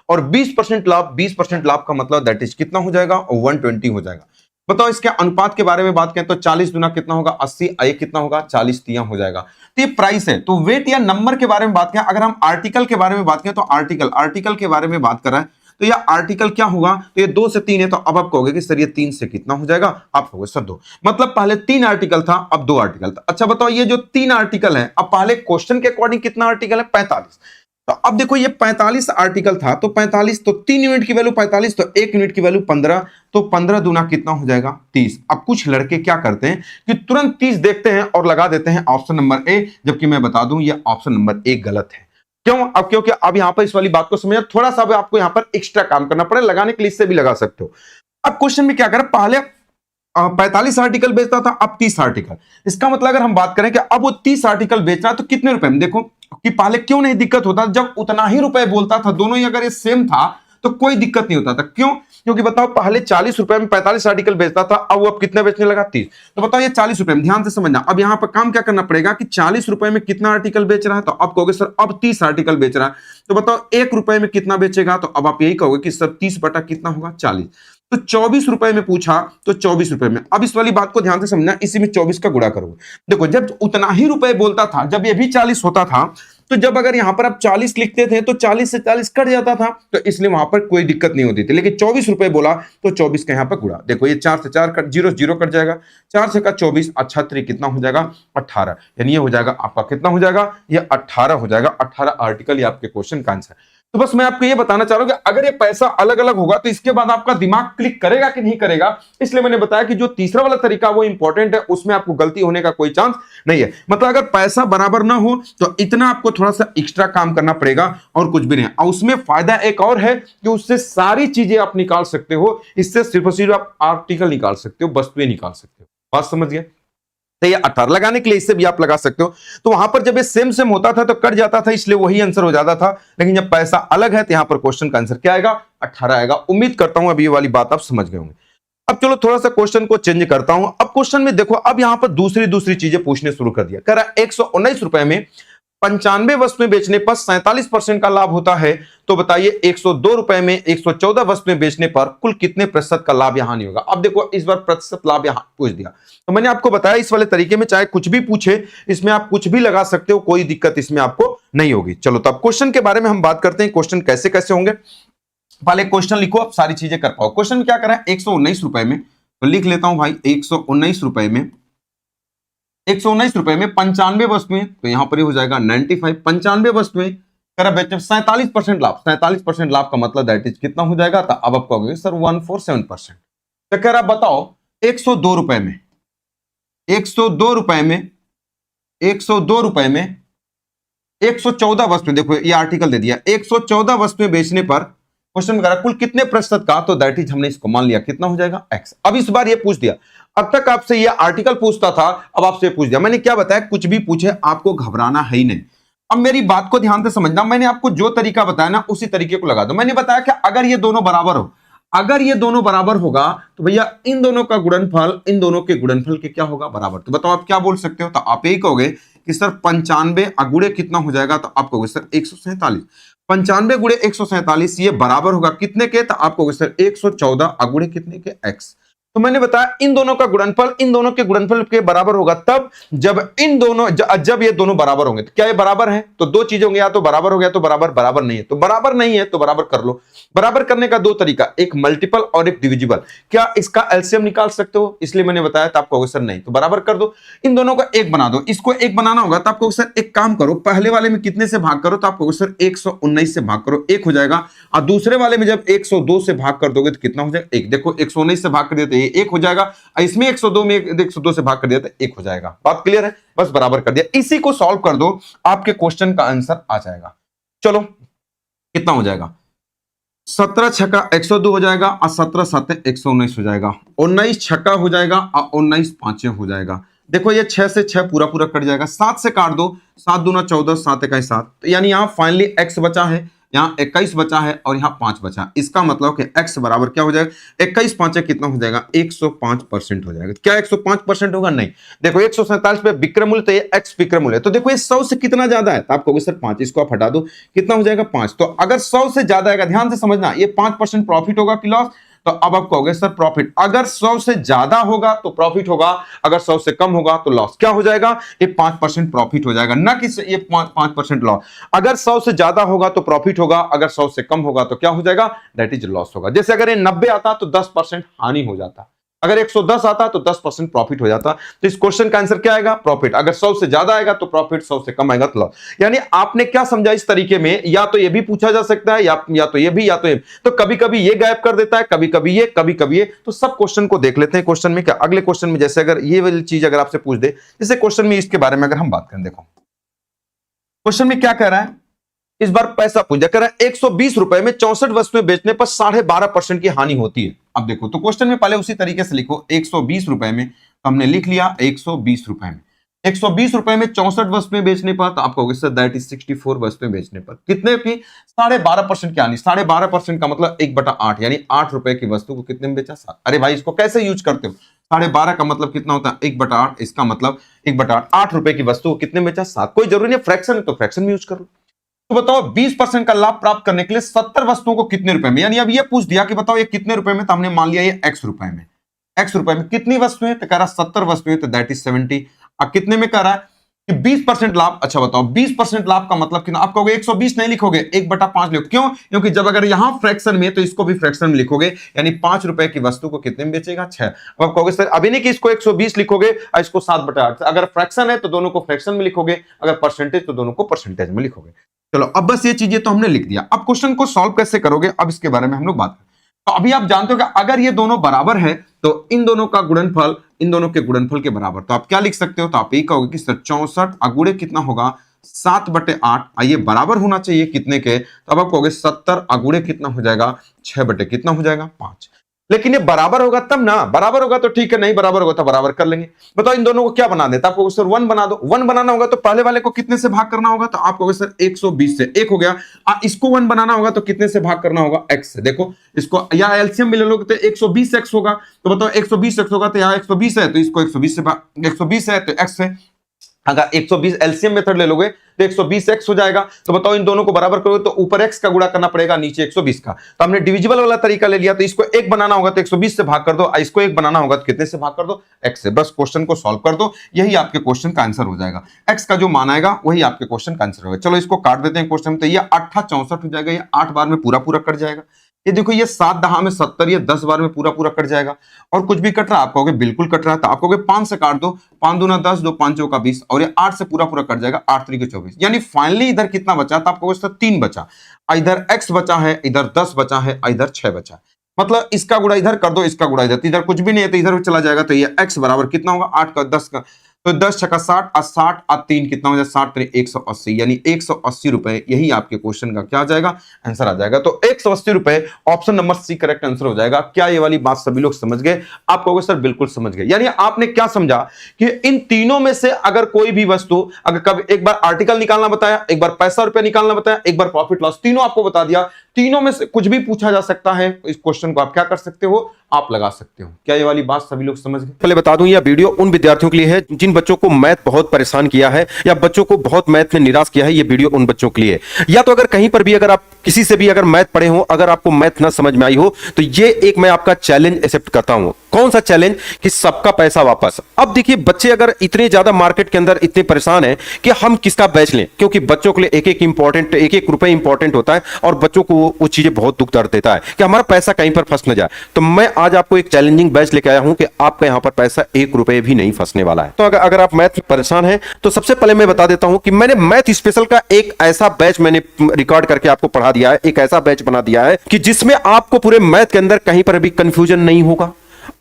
और 20% लाभ, 20% लाभ का मतलब दैट इज कितना हो जाएगा, 120 हो जाएगा। बताओ इसके अनुपात के बारे में बात करें तो 40 गुना कितना होगा, 80, ये कितना होगा, 40 तिया हो जाएगा। तो ये प्राइस है। तो वेट या नंबर के बारे में बात करें, अगर हम आर्टिकल के बारे में बात करें तो आर्टिकल के बारे में बात कर रहा है, तो यह आर्टिकल क्या होगा, तो ये 2 से 3 है, तो अब आप कहोगे कि सर ये 3 से कितना हो जाएगा, आप कहोगे सर 2, मतलब पहले 3 आर्टिकल था अब 2 आर्टिकल था। अच्छा बताओ ये जो 3 आर्टिकल है, अब पहले क्वेश्चन के अकॉर्डिंग कितना आर्टिकल है, 45। तो अब देखो ये 45 आर्टिकल था, तो 45, तो 3 यूनिट की वैल्यू 45, तो 1 यूनिट की वैल्यू 15, तो 15 दूना कितना हो जाएगा, 30। अब कुछ लड़के क्या करते हैं कि तुरंत 30 देखते हैं और लगा देते हैं ऑप्शन नंबर ए, जबकि मैं बता दूं ये ऑप्शन नंबर ए गलत है। क्यों, अब क्योंकि अब यहां पर इस वाली बात को समझना, थोड़ा सा आपको यहां पर एक्स्ट्रा काम करना पड़े, लगाने के लिए इससे भी लगा सकते हो। अब क्वेश्चन में क्या करें, पहले 45 आर्टिकल बेचता था, अब 30 आर्टिकल। इसका मतलब अगर हम बात करें कि अब वो 30 आर्टिकल बेच रहा है तो कितने रुपए में, देखो कि पहले क्यों नहीं दिक्कत होता, जब उतना ही रुपए बोलता था, दोनों ही अगर ये सेम था तो कोई दिक्कत नहीं होता था। क्यों, क्योंकि बताओ पहले 40 रुपए में 45 आर्टिकल बेचता था, अब वो अब कितने बेचने लगा, 30। तो बताओ ये 40 रुपए में, ध्यान से समझना। अब यहां पर काम क्या करना पड़ेगा कि 40 रुपए में कितना आर्टिकल बेच रहा है, तो अब कहोगे सर अब 30 आर्टिकल बेच रहा है, तो बताओ 1 रुपए में कितना बेचेगा, तो अब आप यही कहोगे कि सर 30 बटा कितना होगा, 40। तो 24 रुपए में पूछा तो 24 रुपए में। अब इस वाली बात को ध्यान से समझना, इसी में 24 का गुणा करोगे। देखो जब उतना ही रुपए बोलता था, जब ये भी 40 होता था, तो जब अगर यहां पर आप 40 लिखते थे तो 40 से 40 कट जाता था, तो इसलिए वहां पर कोई दिक्कत नहीं होती थी। लेकिन 24 रुपए बोला तो 24 का यहां पर गुणा, देखो ये 4 से 4 कट, 0 0 कट जाएगा, 4 से का 24, अच्छा 3 कितना हो जाएगा, 18। यानी ये हो जाएगा आपका कितना हो जाएगा, ये 18 हो जाएगा। 18 आर्टिकल ये आपके क्वेश्चन का आंसर है। तो बस मैं आपको ये बताना चाह रहा हूं कि अगर ये पैसा अलग अलग होगा तो इसके बाद आपका दिमाग क्लिक करेगा कि नहीं करेगा, इसलिए मैंने बताया कि जो तीसरा वाला तरीका वो इंपॉर्टेंट है, उसमें आपको गलती होने का कोई चांस नहीं है। मतलब अगर पैसा बराबर ना हो तो इतना आपको थोड़ा सा एक्स्ट्रा काम करना पड़ेगा और कुछ भी नहीं। और उसमें फायदा एक और है कि उससे सारी चीजें आप निकाल सकते हो, इससे सिर्फ और सिर्फ आप आर्टिकल निकाल सकते हो, वस्तुएं निकाल सकते हो। बात समझ गए, तो ये 18 लगाने के लिए इससे भी आप लगा सकते हो। तो वहां पर जब ये सेम सेम होता था तो कट जाता था, इसलिए वही आंसर हो जाता था। लेकिन जब पैसा अलग है तो यहां पर क्वेश्चन का आंसर क्या आएगा, 18 आएगा। उम्मीद करता हूं अब ये वाली बात आप समझ गए होंगे। अब चलो थोड़ा सा क्वेश्चन को चेंज करता हूं। अब क्वेश्चन में देखो, अब यहां पर दूसरी चीजें पूछने शुरू कर दिया। कह रहा है 119 रुपए में 95 वस्तुएं बेचने पर 47% का लाभ होता है, तो बताइए 102 रुपए में 114 वस्तुएं बेचने पर कुल कितने प्रतिशत का लाभ यहां नहीं होगा। अब देखो इस बार प्रतिशत लाभ यहां पूछ दिया, तो मैंने आपको बताया इस वाले तरीके में चाहे कुछ भी पूछे, इसमें आप कुछ भी लगा सकते हो, कोई दिक्कत इसमें आपको नहीं होगी। चलो तो अब क्वेश्चन के बारे में हम बात करते हैं, क्वेश्चन कैसे कैसे होंगे। पहले क्वेश्चन लिखो, अब सारी चीजें कर पाओ। क्वेश्चन क्या कर रहा है, 119 रुपए में, तो लिख लेता हूं भाई 119 रुपए में, 119 रुपए में 95 वस्तुएं, तो यहां पर ही हो जाएगा 95। 95 वस्तुएं करा बेचे 47% लाभ, 47% लाभ का मतलब दैट इज कितना हो जाएगा, तो अब आप कहोगे सर 147%। तो कह रहा बताओ 102 रुपए में, 102 रुपए में, 102 रुपए में 114 वस्तुएं, देखो ये आर्टिकल दे दिया, 114 वस्तुएं बेचने पर क्वेश्चन में कह रहा कुल कितने प्रतिशत का, तो दैट इज हमने इसको मान लिया कितना हो जाएगा, x। अब इस बार ये पूछ दिया, अब तक आपसे ये आर्टिकल पूछता था, अब आपसे पूछ दिया। मैंने क्या बताया, कुछ भी पूछे आपको घबराना है ही नहीं। अब मेरी बात को ध्यान से समझना, मैंने आपको जो तरीका बताया ना उसी तरीके को लगा दो। मैंने बताया कि अगर ये दोनों बराबर हो, अगर ये दोनों बराबर होगा तो भैया इन दोनों का गुणनफल इन दोनों के गुणनफल के क्या होगा, बराबर। तो बताओ आप क्या बोल सकते हो, तो आप यही कहोगे कि सर 95 अगुड़े कितना हो जाएगा, तो आप कहोगे सर 147। 95 गुड़े 147 ये बराबर होगा कितने के, तो आप कहोगे सर 114 अगुड़े कितने के, x। तो मैंने बताया इन दोनों का गुणनफल इन दोनों के गुणनफल के बराबर होगा तब जब इन दोनों जब ये दोनों बराबर होंगे। तो क्या ये बराबर है? तो दो चीजें होंगी, या तो बराबर हो गया तो बराबर, बराबर नहीं है तो बराबर नहीं है तो बराबर कर लो। बराबर करने का दो तरीका, एक मल्टीपल और एक डिविजिबल। क्या इसका एलसीएम निकाल सकते हो? इसलिए मैंने बताया तो आप कहोगे सर नहीं, तो बराबर कर दो, इन दोनों का एक बना दो। इसको एक बनाना होगा तो आप कहोगे सर एक काम करो, पहले वाले में कितने से भाग करो? तो आप कहोगे सर 119 से भाग करो, एक हो जाएगा। और दूसरे वाले में जब 102 से भाग कर दोगे तो कितना हो जाएगा? एक। देखो 119 से भाग कर दिया तो ये एक हो जाएगा, इसमें 102 में 102 से भाग कर दिया तो एक हो जाएगा। बात क्लियर है? बस बराबर कर दिया। इसी को सॉल्व कर दो, आपके क्वेश्चन का आंसर आ जाएगा। चलो कितना हो जाएगा? 17 छक्का 102 हो जाएगा और 17 7 119 हो जाएगा। 19 छक्का हो जाएगा और 19 पांचे हो जाएगा। देखो ये 6 से 6 पूरा पूरा कट जाएगा, 7 से काट दो, 7 दूना 14, 7 इकाई 7। तो यानी यहां फाइनली x बचा है, यहाँ 21 बचा है और यहाँ 5 बचा। इसका मतलब कि x बराबर क्या हो जाएगा? 21 5 कितना हो जाएगा? 105% हो जाएगा। क्या 105% होगा? नहीं। देखो 147 पे विक्रम मूल्य, तो ये x विक्रम मूल्य है, तो देखो ये 100 से कितना ज्यादा है? तो आप कहोगे सर 5, इसको आप हटा दो, कितना हो जाएगा? 5। तो अगर 100 से ज्यादा आएगा, ध्यान से समझना, ये 5% प्रॉफिट होगा कि लॉस? तो अब आप कहोगे सर प्रॉफिट। अगर 100 से ज्यादा होगा तो प्रॉफिट होगा, अगर 100 से कम होगा तो लॉस। क्या हो जाएगा? ये 5% प्रॉफिट हो जाएगा, ना कि ये 5% लॉस। अगर 100 से ज्यादा होगा तो प्रॉफिट होगा, अगर 100 से कम होगा तो क्या हो जाएगा? दैट इज लॉस होगा। जैसे अगर ये 90 आता तो 10% हानि हो जाता, अगर 110 आता तो 10% प्रॉफिट हो जाता। तो इस क्वेश्चन का आंसर क्या आएगा? प्रॉफिट। अगर 100 से ज्यादा आएगा तो प्रॉफिट, 100 से कम आएगा तो लॉस। यानी आपने क्या समझा इस तरीके में? या तो ये भी पूछा जा सकता है, या तो ये भी, या तो ये। तो कभी कभी ये गायब कर देता है, कभी कभी ये, कभी कभी ये। तो सब क्वेश्चन को देख लेते हैं। क्वेश्चन में क्या, अगले क्वेश्चन में जैसे अगर ये वाली चीज अगर आपसे पूछ दे, जैसे क्वेश्चन में इसके बारे में अगर हम बात करें, देखो क्वेश्चन में क्या कह रहा है, इस बार पैसा पूछा, कह रहा है 120 रुपए में 64 वस्तुएं बेचने पर 12.5% की हानि होती है। अब देखो तो क्वेश्चन में पहले उसी तरीके से लिखो, 120 रुपए में, तो हमने लिख लिया 120 रुपए में, 120 रुपए में 64 वस्तुएं बेचने पर, तो आप कहोगे सर दैट इज 64 वस्तुएं बेचने पर कितने की? 12.5% की हानि। 12.5% का मतलब 1/8, यानी 8 रुपए की वस्तु को कितने में बेचा? 7। अरे भाई इसको कैसे यूज करते हो? 12.5 का मतलब कितना होता है? 1/8। इसका मतलब 1/8, 8 रुपए की वस्तु को कितने में बेचा? 7। कोई जरूरी नहीं फ्रैक्शन है तो फ्रैक्शन में यूज कर लो। तो बताओ 20% का लाभ प्राप्त करने के लिए 70 वस्तुओं को कितने रुपए में, यानी अब ये पूछ दिया कि बताओ ये कितने रुपए में, तो हमने मान लिया ये x रुपए में। x रुपए में कितनी वस्तुएं? तो कह रहा 70 वस्तुएं, तो दैट इज 70। अब कितने में कह रहा है कि 20% लाभ। अच्छा बताओ 20% लाभ का मतलब कितना? आप कहोगे 120 नहीं लिखोगे, 1/5 लिखो। क्यों? क्योंकि जब अगर यहां फ्रैक्शन में तो इसको भी फ्रैक्शन में लिखोगे, यानी 5 रुपए की वस्तु को कितने में बेचेगा? 6। अब आप कहोगे सर अभी नहीं कि इसको 120 लिखोगे और इसको 7/8। अगर फ्रैक्शन है तो दोनों को फ्रैक्शन में लिखोगे, अगर परसेंटेज तो दोनों को परसेंटेज में लिखोगे। चलो अब बस ये चीजें तो हमने लिख दिया। अब क्वेश्चन को सॉल्व कैसे करोगे, अब इसके बारे में हम लोग बात करें। तो अभी आप जानते हो कि अगर ये दोनों बराबर है तो इन दोनों का गुणनफल इन दोनों के गुणनफल के बराबर। तो आप क्या लिख सकते हो? तो आप यही कहोगे कि सर 64 अगुणे कितना होगा? 7/8। ये बराबर होना चाहिए कितने के? तो अब आप कहोगे 70 अगुणे कितना हो जाएगा? 6 कितना हो जाएगा? 5। लेकिन ये बराबर होगा तब ना, बराबर होगा तो ठीक है, नहीं बराबर होगा तो बराबर कर लेंगे। बताओ इन दोनों को क्या बना देता? आपको सर 1 बना दो। 1 बनाना होगा तो पहले वाले को कितने से भाग करना होगा? तो आप कहोगे सर 120 से, 1 हो गया। इसको 1 बनाना होगा तो कितने से भाग करना होगा? x से। देखो इसको या एलसीएम में ले लोगे तो 120x होगा। तो बताओ 120x होगा तो यहाँ 120 है तो इसको 120 से 120 है तो x से। अगर 120 एलसीएम मेथड ले लोगे तो 120x हो जाएगा। तो बताओ इन दोनों को बराबर करोगे तो ऊपर x का गुणा करना पड़ेगा, नीचे 120 का। तो हमने डिविजिबल वाला तरीका ले लिया, तो इसको 1 बनाना होगा तो 120 से भाग कर दो, इसको 1 बनाना होगा तो कितने से भाग कर दो? x से। बस क्वेश्चन को सॉल्व कर दो, यही आपके क्वेश्चन का आंसर हो जाएगा। x का जो मान आएगा वही आपके क्वेश्चन का आंसर होगा। चलो इसको काट देते हैं क्वेश्चन में, तो ये 8 64 हो जाएगा, ये 8 बार में पूरा पूरा कट जाएगा। ये देखो ये 7 दहा में 70, ये 10 बार में पूरा पूरा कट जाएगा। और कुछ भी कट रहा है? आप कहोगे बिल्कुल कट रहा है, तो आप कहोगे 5 से काट दो, 5 दूना 10, 2 5 का 20, और ये 8 से पूरा पूरा कट जाएगा, 8 3 24। यानी फाइनली इधर कितना बचा? तो आप कहोगे सर 3 बचा। इधर x बचा है, इधर 10 बचा है, इधर 6 बचा है। मतलब इसका गुणा इधर कर दो, इसका गुणा इधर, इधर कुछ भी नहीं है तो इधर चला जाएगा। तो ये x बराबर कितना होगा? 8 का 10 का, तो 10 छक्का 60 और 60 और 3 कितना हो जाए? 60 3 180, यानी 180 रुपए। यही आपके क्वेश्चन का क्या आ जाएगा? आंसर आ जाएगा। तो 180 रुपए, option number C correct answer हो जाएगा। क्या ये वाली बात सभी लोग समझ गए? आप कहोगे सर बिल्कुल समझ गए। यानी आपने क्या समझा कि इन तीनों में से अगर कोई भी वस्तु, अगर कभी एक बार आर्टिकल निकालना बताया, एक बार पैसा रुपया निकालना बताया, एक बार प्रॉफिट लॉस, तीनों आपको बता दिया, तीनों में से कुछ भी पूछा जा सकता है। इस क्वेश्चन को आप क्या कर सकते हो, आप लगा सकते हो। क्या ये वाली बात सभी लोग समझ गए? पहले बता दूं, यह वीडियो उन विद्यार्थियों के लिए है जिन बच्चों को मैथ बहुत परेशान किया है या बच्चों को बहुत मैथ ने निराश किया है। ये वीडियो उन बच्चों के लिए है। या तो अगर कहीं पर भी अगर आप किसी से भी अगर मैथ पढ़े हो, अगर आपको मैथ ना समझ में आई हो, तो ये एक मैं आपका चैलेंज एक्सेप्ट करता हूं। कौन सा चैलेंज? कि सबका पैसा वापस। अब देखिए, बच्चे अगर इतने ज्यादा मार्केट के अंदर इतने परेशान हैं कि हम किसका बैच लें, क्योंकि बच्चों के लिए एक एक रुपए इंपॉर्टेंट होता है और बच्चों को वो चीजें बहुत दुख दर्द देता है कि हमारा पैसा कहीं पर फंस न जाए। तो मैं आज आपको एक चैलेंजिंग बैच लेके आया हूं कि आपका यहां पर पैसा 1 रुपए भी नहीं फंसने वाला है। तो अगर आप मैथ में परेशान हैं, तो सबसे पहले मैं बता देता हूं कि मैंने मैथ स्पेशल का एक ऐसा बैच मैंने रिकॉर्ड करके आपको पढ़ा दिया है, एक ऐसा बैच बना दिया है कि जिसमें आपको पूरे मैथ के अंदर कहीं पर भी कंफ्यूजन नहीं होगा।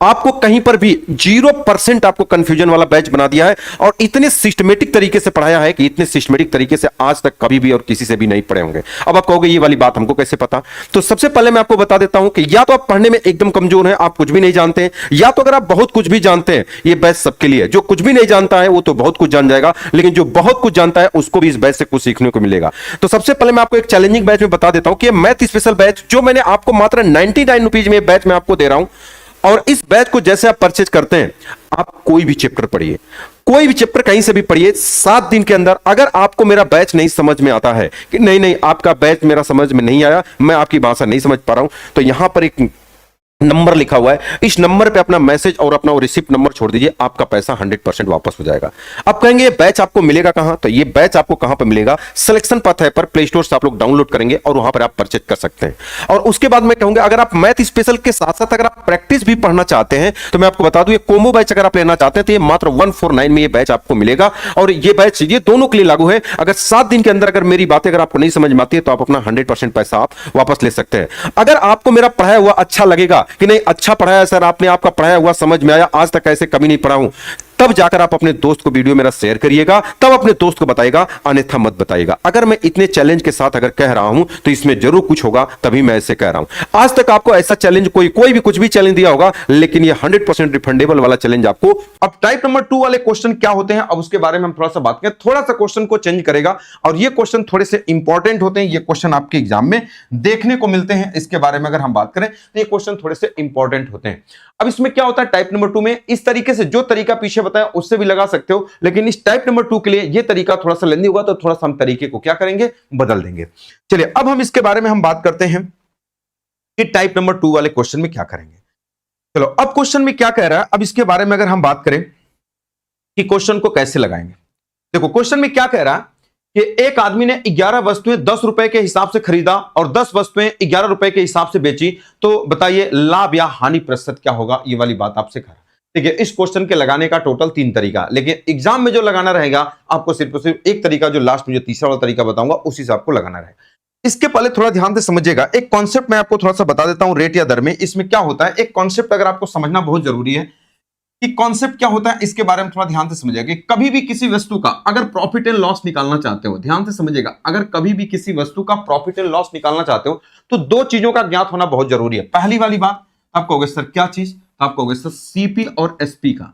आपको कहीं पर भी 0% आपको कंफ्यूजन वाला बैच बना दिया है और इतने सिस्टमेटिक तरीके से पढ़ाया है कि इतने सिस्टमेटिक तरीके से आज तक कभी भी और किसी से भी नहीं पढ़े होंगे। अब आप कहोगे ये वाली बात हमको कैसे पता? तो सबसे पहले मैं आपको बता देता हूं कि या तो आप पढ़ने में एकदम कमजोर हैं, आप कुछ भी नहीं जानते हैं, या तो अगर आप बहुत कुछ भी जानते हैं, ये बैच सबके लिए। जो कुछ भी नहीं जानता है वो तो बहुत कुछ जान जाएगा, लेकिन जो बहुत कुछ जानता है उसको भी इस बैच से कुछ सीखने को मिलेगा। तो सबसे पहले मैं आपको एक चैलेंजिंग बैच में बता देता हूं कि मैथ स्पेशल बैच जो मैंने आपको मात्र 99 रुपीज में बैच में आपको दे रहा हूं। और इस बैच को जैसे आप परचेज करते हैं, आप कोई भी चैप्टर पढ़िए, कोई भी चैप्टर कहीं से भी पढ़िए, 7 दिन के अंदर अगर आपको मेरा बैच नहीं समझ में आता है कि नहीं आपका बैच मेरा समझ में नहीं आया, मैं आपकी भाषा नहीं समझ पा रहा हूं, तो यहां पर एक नंबर लिखा हुआ है, इस नंबर पे अपना मैसेज और अपना रिसिप्ट नंबर छोड़ दीजिए, आपका पैसा 100% वापस हो जाएगा। अब कहेंगे ये बैच आपको मिलेगा कहां? तो ये बैच आपको कहां पे मिलेगा? सिलेक्शन पाथ है पर प्ले स्टोर से आप लोग डाउनलोड करेंगे और वहां पर आप परचेज कर सकते हैं। और उसके बाद मैं कहूंगा अगर आप मैथ स्पेशल के साथ साथ अगर आप प्रैक्टिस भी पढ़ना चाहते हैं, तो मैं आपको बता दूं ये कोम्बो बैच अगर आप लेना चाहते हैं तो ये मात्र 149 में ये बैच आपको मिलेगा। और ये बैच ये दोनों के लिए लागू है। अगर 7 दिन के अंदर अगर मेरी बातें अगर आपको नहीं समझ में आती है, तो आप अपना 100% पैसा आप वापस ले सकते हैं। अगर आपको मेरा पढ़ाया हुआ अच्छा लगेगा कि नहीं अच्छा पढ़ाया सर आपने, आपका पढ़ाया हुआ समझ में आया, आज तक ऐसे कभी नहीं पढ़ा हूं, तब जाकर आप अपने दोस्त को वीडियो मेरा शेयर करिएगा, तब अपने दोस्त को बताइएगा, अन्यथा मत बताइएगा। अगर मैं इतने चैलेंज के साथ अगर कह रहा हूं तो इसमें जरूर कुछ होगा, तभी मैं ऐसे कह रहा हूं। आज तक आपको ऐसा चैलेंज कोई भी कुछ भी चैलेंज दिया होगा, लेकिन ये 100% रिफंडेबल वाला चैलेंज आपको। अब टाइप नंबर 2 वाले क्वेश्चन क्या होते हैं, अब उसके बारे में हम थोड़ा सा बात करें। थोड़ा सा क्वेश्चन को चेंज करेगा और ये क्वेश्चन थोड़े से इंपॉर्टेंट होते हैं। ये क्वेश्चन आपके एग्जाम में देखने को मिलते हैं। इसके बारे में अगर हम बात करें तो ये क्वेश्चन थोड़े से इंपॉर्टेंट होते हैं। अब इसमें क्या होता है टाइप नंबर 2 में, इस तरीके से जो तरीका पीछे बताया उससे भी लगा सकते हो, लेकिन इस टाइप नंबर 2 के लिए ये तरीका थोड़ा सा लेंदी होगा, तो थोड़ा सा हम तरीके को क्या करेंगे, बदल देंगे। चलिए अब हम इसके बारे में हम बात करते हैं कि टाइप नंबर 2 वाले क्वेश्चन में क्या करेंगे। चलो अब क्वेश्चन में क्या कह रहा है, अब इसके बारे में अगर हम बात करें कि क्वेश्चन को कैसे लगाएंगे। देखो क्वेश्चन में क्या कह रहा है कि एक आदमी ने 11 वस्तुएं 10 रुपए के हिसाब से खरीदा और 10 वस्तुएं 11 रुपए के हिसाब से बेची, तो बताइए लाभ या हानि प्रतिशत क्या होगा। ये वाली बात आपसे कर रहा है। देखिए इस क्वेश्चन के लगाने का टोटल 3 तरीका, लेकिन एग्जाम में जो लगाना रहेगा आपको सिर्फ और सिर्फ एक तरीका, जो लास्ट में जो तीसरा वाला तरीका बताऊंगा उसी से आपको लगाना रहेगा। इसके पहले थोड़ा ध्यान से समझिएगा, एक कॉन्सेप्ट मैं आपको थोड़ा सा बता देता हूं रेट या दर में। इसमें क्या होता है, एक कॉन्सेप्ट अगर आपको समझना बहुत जरूरी है कि कॉन्सेप्ट क्या होता है, इसके बारे में थोड़ा ध्यान से समझिएगा। कभी भी किसी वस्तु का अगर प्रॉफिट एंड लॉस निकालना चाहते हो, ध्यान से समझिएगा, अगर कभी भी किसी वस्तु का प्रॉफिट एंड लॉस निकालना चाहते हो तो 2 चीजों का ज्ञात होना बहुत जरूरी है। पहली वाली बात आप कहोगे सर क्या चीज, आप कहोगे सर सीपी और एसपी का,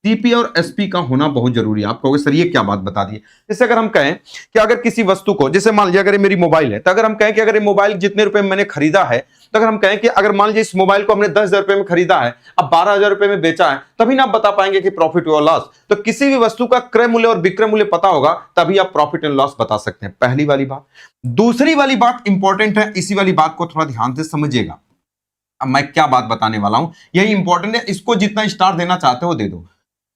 सीपी और एसपी का होना बहुत जरूरी है। आप कहोगे सर ये क्या बात बता दी। जैसे अगर हम कहें कि अगर किसी वस्तु को, जैसे मान लीजिए अगर ये मेरी मोबाइल है, तो अगर हम कहें कि अगर ये मोबाइल जितने रुपए में मैंने खरीदा है, तो अगर हम कहें कि अगर मान लीजिए इस मोबाइल को हमने 10,000 रुपए में खरीदा है, अब 12,000 रुपए में बेचा है, तभी ना आप बता पाएंगे कि प्रॉफिट और लॉस। तो किसी भी वस्तु का क्रय मूल्य और विक्रय मूल्य पता होगा, तभी आप प्रॉफिट एंड लॉस बता सकते हैं। पहली वाली बात। दूसरी वाली बात इंपॉर्टेंट है, इसी वाली बात को थोड़ा ध्यान से समझिएगा। अब मैं क्या बात बताने वाला हूं यही इंपॉर्टेंट है, इसको जितना स्टार देना चाहते हो दे दो।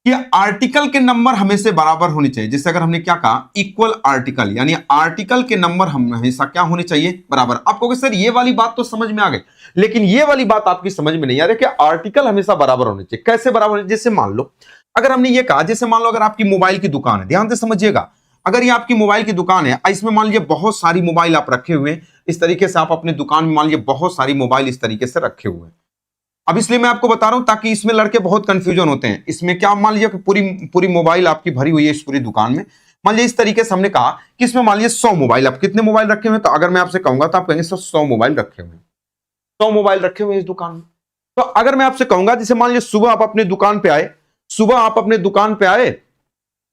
कि आर्टिकल के नंबर हमेशा बराबर होने चाहिए। जैसे अगर हमने क्या कहा, इक्वल आर्टिकल, यानी आर्टिकल के नंबर हमेशा क्या होने चाहिए, बराबर। आप कहोगे सर ये वाली बात तो समझ में आ गई, लेकिन ये वाली बात आपकी समझ में नहीं आ रही कि आर्टिकल हमेशा बराबर होने चाहिए। कैसे बराबर होने? जैसे मान लो अगर हमने ये कहा, जैसे मान लो अगर आपकी मोबाइल की दुकान है, ध्यान से समझिएगा, अगर ये आपकी मोबाइल की दुकान है, इसमें मान लीजिए बहुत सारी मोबाइल आप रखे हुए हैं, इस तरीके से आप अपने दुकान में मान लीजिए बहुत सारी मोबाइल इस तरीके से रखे हुए हैं। अब इसलिए मैं आपको बता रहा हूं ताकि इसमें लड़के बहुत कंफ्यूजन होते हैं। इसमें क्या मान लीजिए पूरी मोबाइल आपकी भरी हुई है इस पूरी दुकान में। मान लीजिए इस तरीके से हमने कहा कि इसमें मान लीजिए 100 मोबाइल, आप कितने मोबाइल रखे हुए हैं, तो अगर मैं आपसे कहूंगा तो आप कहेंगे सर 100 मोबाइल रखे हुए हैं, 100 मोबाइल रखे हुए हैं इस दुकान में। तो अगर मैं आपसे कहूंगा, जैसे मान लीजिए सुबह आप अपने दुकान पे आए,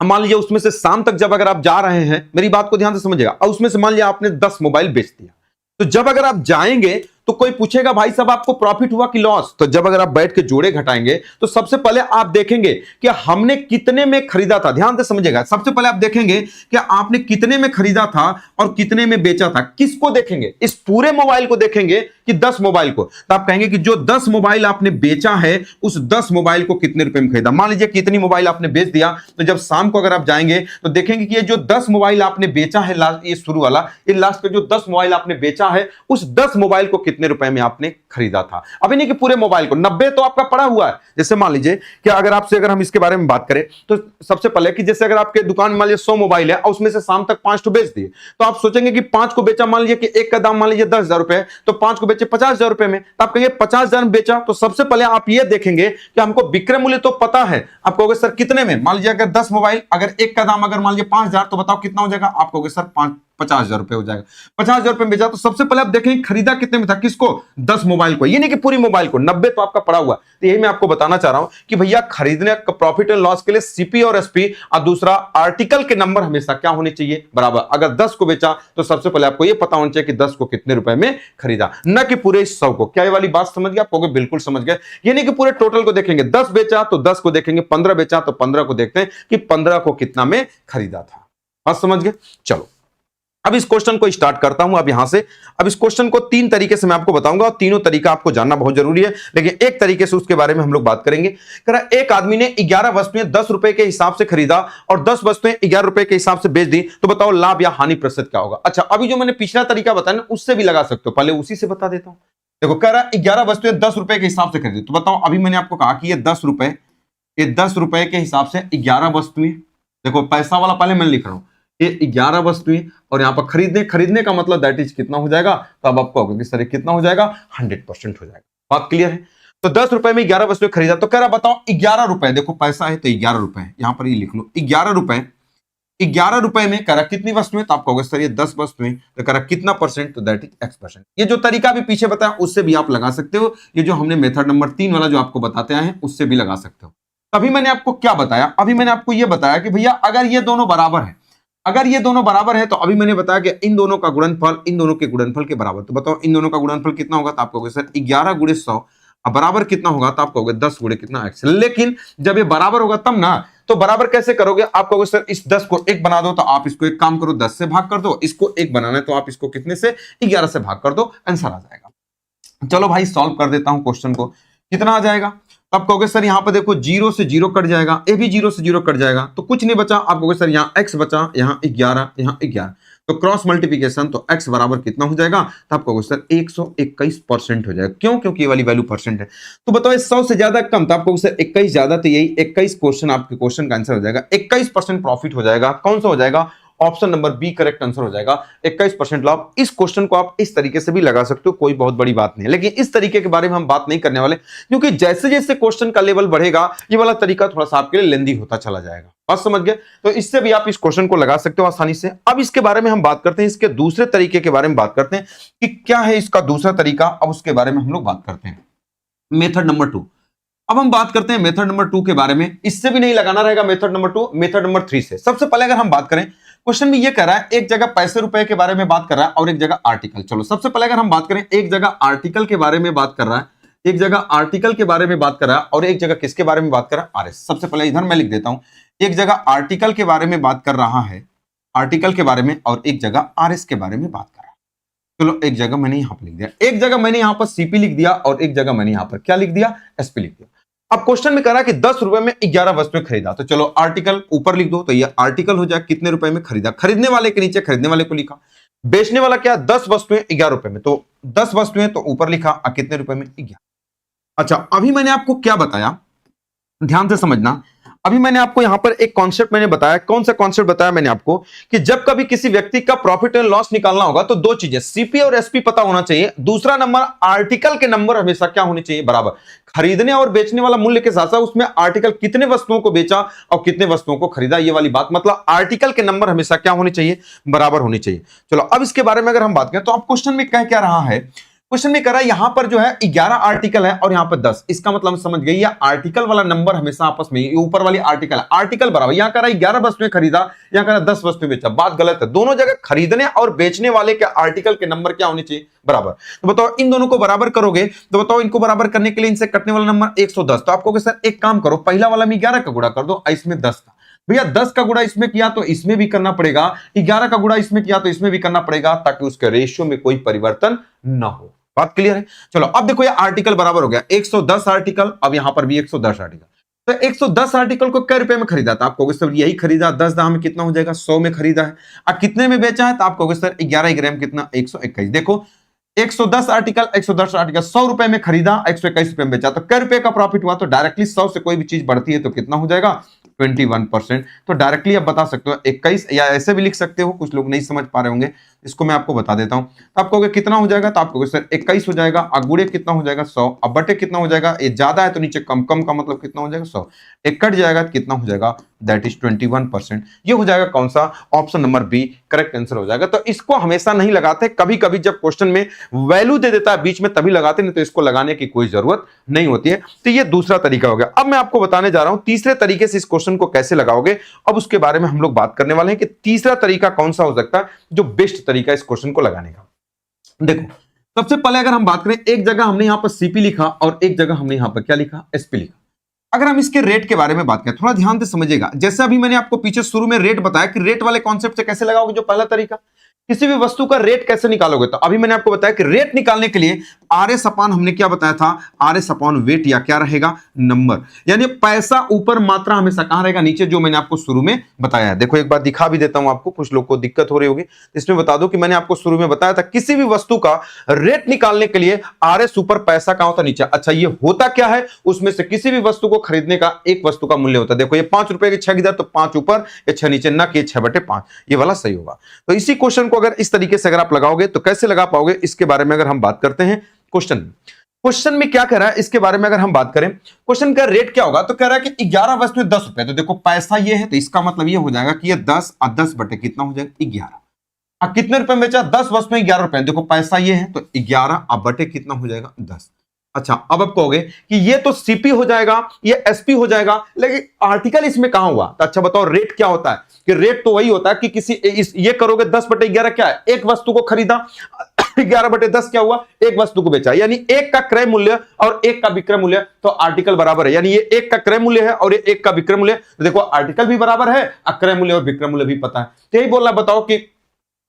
मान लीजिए उसमें से शाम तक जब अगर आप जा रहे हैं, मेरी बात को ध्यान से समझिएगा, और उसमें से मान लीजिए आपने 10 मोबाइल बेच दिया, तो जब अगर आप जाएंगे तो कोई पूछेगा भाई साहब आपको प्रॉफिट हुआ कि लॉस, तो जब अगर आप बैठ के जोड़े घटाएंगे तो सबसे पहले आप देखेंगे कि हमने कितने में खरीदा था। ध्यान से समझिएगा, सबसे पहले आप देखेंगे कि आपने कितने में खरीदा था और कितने में बेचा था। किसको देखेंगे? इस पूरे मोबाइल को देखेंगे कि 10 मोबाइल को। तो आप कहेंगे कि जो 10 मोबाइल आपने बेचा है उस 10 मोबाइल को कितने रुपए में खरीदा। मान लीजिए कितनी मोबाइल आपने बेच दिया, तो जब शाम को अगर आप जाएंगे तो देखेंगे कि ये जो 10 मोबाइल आपने बेचा है, लास्ट ये शुरू वाला, ये लास्ट का जो 10 मोबाइल आपने बेचा है उस 10 मोबाइल को कितने रुपए में आपने खरीदा था। अभी नहीं कि पूरे मोबाइल को, 90 तो आपका पड़ा हुआ है। जैसे मान लीजिए कि अगर हम इसके बारे में बात करें तो सबसे पहले कि जैसे अगर आपके दुकान में मान लीजिए 100 मोबाइल है और उसमें से शाम तक 5 तो बेच दिए, तो आप सोचेंगे कि 5 को बेचा, मान लीजिए कि एक का दाम मान लीजिए 10,000 रुपए, तो 5 को बेचे 50,000 रुपए में, तो आप कहेंगे 50,000 में बेचा। तो सबसे पहले आप ये देखेंगे कि हमको विक्रय मूल्य तो पता है। आप कहोगे सर कितने में? मान लीजिए अगर 10 मोबाइल, अगर एक का दाम अगर मान लीजिए 5,000, तो बताओ कितना हो जाएगा? आप कहोगे सर 50,000 रुपए हो जाएगा। 50,000 रुपए में बेचा। तो सबसे पहले आप देखेंगे खरीदा कितने में था, किसको? 10 मोबाइल को, ये नहीं कि पूरी मोबाइल को। 90 तो आपका पड़ा हुआ। तो यही मैं आपको बताना चाह रहा हूं कि भैया खरीदने प्रॉफिट एंड लॉस के लिए सीपी और एसपी और दूसरा आर्टिकल के नंबर हमेशा क्या होने चाहिए? बराबर। अगर 10 को बेचा तो सबसे पहले आपको यह पता होना चाहिए कि 10 को कितने रुपए में खरीदा, न कि पूरे 100 को। क्या ये वाली बात समझ गए? आप कहोगे बिल्कुल समझ गए। ये नहीं कि पूरे टोटल को देखेंगे, 10 बेचा तो 10 को देखेंगे, 15 बेचा तो 15 को देखते हैं कि 15 को कितना में खरीदा था। बात समझ गए? चलो अब इस क्वेश्चन को स्टार्ट करता हूं। अब यहां से अब इस क्वेश्चन को 3 तरीके से मैं आपको बताऊंगा और तीनों तरीका आपको जानना बहुत जरूरी है, लेकिन एक तरीके से उसके बारे में हम लोग बात करेंगे। एक आदमी ने 11 वस्तुएं 10 रुपए के हिसाब से खरीदा और 10 वस्तुएं 11 रुपए के हिसाब से बेच दी, तो बताओ लाभ या हानि प्रतिशत क्या होगा? अच्छा, अभी जो मैंने पिछला तरीका बताया ना उससे भी लगा सकते हो, पहले उसी से बता देता हूं। देखो कह रहा 11 वस्तुएं 10 रुपए के हिसाब से खरीदी, तो बताओ अभी मैंने आपको कहा कि ये 10 रुपए के हिसाब से 11 वस्तुएं, देखो पैसा वाला पहले मैं लिख रहा हूं, ये 11 वस्तुएं और यहां पर खरीदने का मतलब दैट इज कितना हो जाएगा? तो अब आपको होगा कि सर कितना हो जाएगा? 100% हो जाएगा। बात क्लियर है? तो 10 रुपए में 11 वस्तुएं खरीदा, तो कह रहा बताओ 11 रुपए, देखो पैसा है तो 11 रुपए, यहां पर ये लिख लो 11 रुपए में कह रहा कितनी वस्तुएं? तो आप कहोगे सर ये 10 वस्तुएं, तो कह रहा कितना परसेंट? तो दैट इज X%। ये जो तरीका भी पीछे बताया उससे भी आप लगा सकते हो, ये जो हमने मेथड नंबर 3 वाला जो आपको बताते आए हैं उससे भी लगा सकते हो। अभी मैंने आपको क्या बताया? अभी मैंने आपको यह बताया कि भैया अगर ये दोनों बराबर है, तो अभी मैंने बताया कि इन दोनों का गुणनफल इन दोनों के गुणनफल के बराबर। तो बताओ इन दोनों का गुणनफल कितना होगा? तो आप कहोगे सर 11 गुणे 100, अब बराबर कितना होगा? तो आप कहोगे 10 गुणे कितना X। लेकिन जब ये बराबर होगा तब ना, तो बराबर कैसे करोगे? आप कहोगे सर इस 10 को 1 बना दो, तो आप इसको एक काम करो 10 से भाग कर दो, इसको 1 बनाना है तो आप इसको कितने से? 11 से भाग कर दो, आंसर आ जाएगा। चलो भाई सॉल्व कर देता हूं क्वेश्चन को, कितना आ जाएगा? आप कहोगे सर यहां पर देखो 0 से 0 कट जाएगा, ये भी 0 से 0 कट जाएगा, तो कुछ नहीं बचा। आप कहोगे सर यहाँ x बचा, यहाँ 11, यहाँ 11, तो क्रॉस मल्टीप्लिकेशन, तो x बराबर कितना हो जाएगा? तो आप कहोगे सर 121% हो जाएगा। क्यों? क्योंकि ये वाली वैल्यू परसेंट है। तो बताओ 100 से ज्यादा कम, तो आप कहोगे सर 21 ज्यादा, तो यही 21 क्वेश्चन आपके क्वेश्चन का आंसर हो जाएगा। 21% प्रॉफिट हो जाएगा। कौन सा हो जाएगा? Option number B correct answer हो जाएगा, 21% लाभ। इस क्वेश्चन को आप इस तरीके से भी लगा सकते हो, कोई बहुत बड़ी बात नहीं है, लेकिन इस तरीके के बारे में हम बात नहीं करने वाले, क्योंकि जैसे जैसे क्वेश्चन का लेवल बढ़ेगा ये वाला तरीका थोड़ा सा आपके लिए लेंदी होता चला जाएगा। बात समझ गए? तो इससे भी आप इस क्वेश्चन को लगा सकते हो आसानी से। अब इसके बारे में हम बात करते हैं, इसके दूसरे तरीके के बारे में बात करते हैं कि क्या है इसका दूसरा तरीका। अब उसके बारे में हम लोग बात करते हैं, मेथड नंबर 2। अब हम बात करते हैं मेथड नंबर 2 के बारे में। इससे भी नहीं लगाना रहेगा मेथड नंबर 2, मेथड नंबर 3 से। सबसे पहले अगर हम बात करें, क्वेश्चन में ये कह रहा है एक जगह पैसे रुपए के बारे में बात कर रहा है और एक जगह आर्टिकल। चलो सबसे पहले अगर हम बात करें, एक जगह आर्टिकल के बारे में बात कर रहा है, एक जगह आर्टिकल के बारे में बात कर रहा है और एक जगह किसके बारे में बात कर रहा है? आरएस। सबसे पहले इधर मैं लिख देता हूं, एक जगह आर्टिकल के बारे में बात कर रहा है, आर्टिकल के बारे में, और एक जगह आरएस के बारे में बात कर रहा है। चलो एक जगह मैंने यहां पर लिख दिया, एक जगह मैंने यहां पर सीपी लिख दिया और एक जगह मैंने यहां पर क्या लिख दिया? एसपी लिख दिया। अब क्वेश्चन में कह रहा है कि 10 रुपए में 11 वस्तुएं खरीदा, तो चलो आर्टिकल ऊपर लिख दो, तो ये आर्टिकल हो जाए कितने रुपए में खरीदा, खरीदने वाले के नीचे खरीदने वाले को लिखा, बेचने वाला क्या? 10 वस्तुएं 11 रुपए में, तो 10 वस्तुएं तो ऊपर लिखा, कितने रुपए में? 11। अच्छा, अभी मैंने आपको क्या बताया, ध्यान से समझना। अभी मैंने आपको यहां पर एक कॉन्सेप्ट मैंने बताया। कौन सा कॉन्सेप्ट बताया मैंने आपको? कि जब कभी किसी व्यक्ति का प्रॉफिट एंड लॉस निकालना होगा तो 2 चीजें, सीपी और एसपी पता होना चाहिए, दूसरा नंबर आर्टिकल के नंबर हमेशा क्या होने चाहिए? बराबर। खरीदने और बेचने वाला मूल्य के साथ साथ उसमें आर्टिकल कितने वस्तुओं को बेचा और कितने वस्तुओं को खरीदा, ये वाली बात, मतलब आर्टिकल के नंबर हमेशा क्या होने चाहिए? बराबर होने चाहिए। चलो अब इसके बारे में अगर हम बात करें तो अब क्वेश्चन में कह क्या रहा है क्वेश्चन में करा यहां पर जो है 11 आर्टिकल है और यहां पर 10, इसका मतलब समझ गए ये आर्टिकल वाला नंबर हमेशा आपस में, ये ऊपर वाली आर्टिकल है, आर्टिकल बराबर, यहां करा 11 वस्तुएं खरीदा, यहां करा 10 वस्तुएं बेचा, बात गलत है। दोनों जगह खरीदने और बेचने वाले के आर्टिकल के नंबर क्या होने चाहिए, बराबर। तो बताओ इन दोनों को बराबर करोगे तो बताओ इनको बराबर करने के लिए इनसे कटने वाला नंबर 110, तो आपको सर एक काम करो, पहला वाला में 11 का गुणा कर दो, इसमें 10 का, भैया 10 का गुणा इसमें किया तो इसमें भी करना पड़ेगा, 11 का गुणा इसमें किया तो इसमें भी करना पड़ेगा, ताकि उसके रेशियो में कोई परिवर्तन ना हो। बात क्लियर है। चलो अब देखो ये आर्टिकल बराबर हो गया 110 आर्टिकल, अब यहां पर भी 110 आर्टिकल, तो 110 आर्टिकल को कै रुपए में खरीदा था, आप कहोगे सर यही खरीदा, 10 दाम में कितना हो जाएगा, 100 में खरीदा है। अब कितने में बेचा है, तो आप कहोगे सर 11 ग्राम कितना, 121। देखो 110 आर्टिकल 100 रुपए में खरीदा, 121 रुपए में बेचा, तो कै रुपए का प्रॉफिट हुआ, तो डायरेक्टली 100 से कोई भी चीज बढ़ती है तो कितना हो जाएगा, 21%। तो डायरेक्टली आप बता सकते हो 21, या ऐसे भी लिख सकते हो, कुछ लोग नहीं समझ पा रहे होंगे, इसको मैं आपको बता देता हूं। तो आप कहोगे कितना हो जाएगा, तो आप कहोगे सर 21 हो जाएगा, अगुड़े कितना हो जाएगा 100, अब बटे कितना हो जाएगा, ये ज्यादा है तो नीचे कम, कम का मतलब कितना हो जाएगा 100, एक कट जाएगा तो कितना हो जाएगा, दैट इज 21%। ये हो जाएगा कौन सा, option number B correct answer हो जाएगा। तो इसको हमेशा नहीं लगाते, कभी कभी जब क्वेश्चन में वैल्यू दे देता है बीच में तभी लगाते, नहीं तो इसको लगाने की कोई जरूरत नहीं होती है। तो ये दूसरा तरीका हो गया। अब मैं आपको बताने जा रहा हूं तीसरे तरीके से इस क्वेश्चन को कैसे लगाओगे, अब उसके बारे में हम लोग बात करने वाले हैं कि तीसरा तरीका कौन सा हो सकता है जो बेस्ट तरीका इस क्वेश्चन को लगाने का। देखो सबसे पहले अगर हम बात करें, एक जगह हमने यहां पर सीपी लिखा और एक जगह हमने यहां पर क्या लिखा, एसपी लिखा। अगर हम इसके रेट के बारे में बात करें, थोड़ा ध्यान से समझिएगा, जैसे अभी मैंने आपको पीछे शुरू में रेट बताया कि रेट वाले कॉन्सेप्ट से कैसे लगाओगे, जो पहला तरीका, किसी भी वस्तु का रेट कैसे निकालोगे, तो अभी मैंने आपको बताया कि रेट निकालने के लिए आरएस अपॉन, हमने क्या बताया था, आरएस अपॉन वेट, या क्या रहेगा, नंबर, यानी पैसा ऊपर, मात्रा हमेशा कहां रहेगा, नीचे, जो मैंने आपको शुरू में बताया है। देखो एक बार दिखा भी देता हूं आपको, कुछ लोग को दिक्कत हो रही होगी, इसमें बता दो कि मैंने आपको शुरू में बताया था किसी भी वस्तु का रेट निकालने के लिए आरएस ऊपर, पैसा कहां होता, नीचे। अच्छा ये होता क्या है, उसमें से किसी भी वस्तु को खरीदने का एक वस्तु का मूल्य होता है। देखो ये 5 रुपए के 6 इधर, तो 5 ऊपर या 6 नीचे, ना कि 6/5, ये वाला सही होगा। तो इसी क्वेश्चन को अगर इस तरीके से अगर आप लगाओगे तो कैसे लगा पाओगे, इसके बारे में अगर हम बात करते हैं, क्वेश्चन में क्या कह रहा है इसके बारे में अगर हम बात करें, क्वेश्चन का रेट क्या होगा, तो कह रहा है कि 11 वस्तुएं 10 रुपए, तो देखो पैसा ये है, तो इसका मतलब ये हो जाएगा कि ये 10 और 10 बटे कितना हो जाएगा, 11। अब कितने रुपए में बेचा, 10 वस्तुएं 11 रुपए, देखो पैसा ये है, तो 11 अब बटे कितना हो जाएगा, 10। अच्छा अब आप कहोगे कि ये तो सीपी हो जाएगा, ये एसपी हो जाएगा, लेकिन आर्टिकल इसमें कहां हुआ, तो अच्छा बताओ रेट क्या होता है, कि रेट तो वही होता है कि किसी ये करोगे 10/11 क्या है, एक वस्तु को खरीदा, 11/10 क्या हुआ, एक वस्तु को बेचा, यानी एक का क्रय मूल्य और एक का विक्रय मूल्य, तो आर्टिकल बराबर है, यानी ये एक का क्रय मूल्य है और ये एक का विक्रय मूल्य, तो देखो आर्टिकल भी बराबर है, क्रय मूल्य और विक्रय मूल्य भी पता है। तो यही बोलना, बताओ कि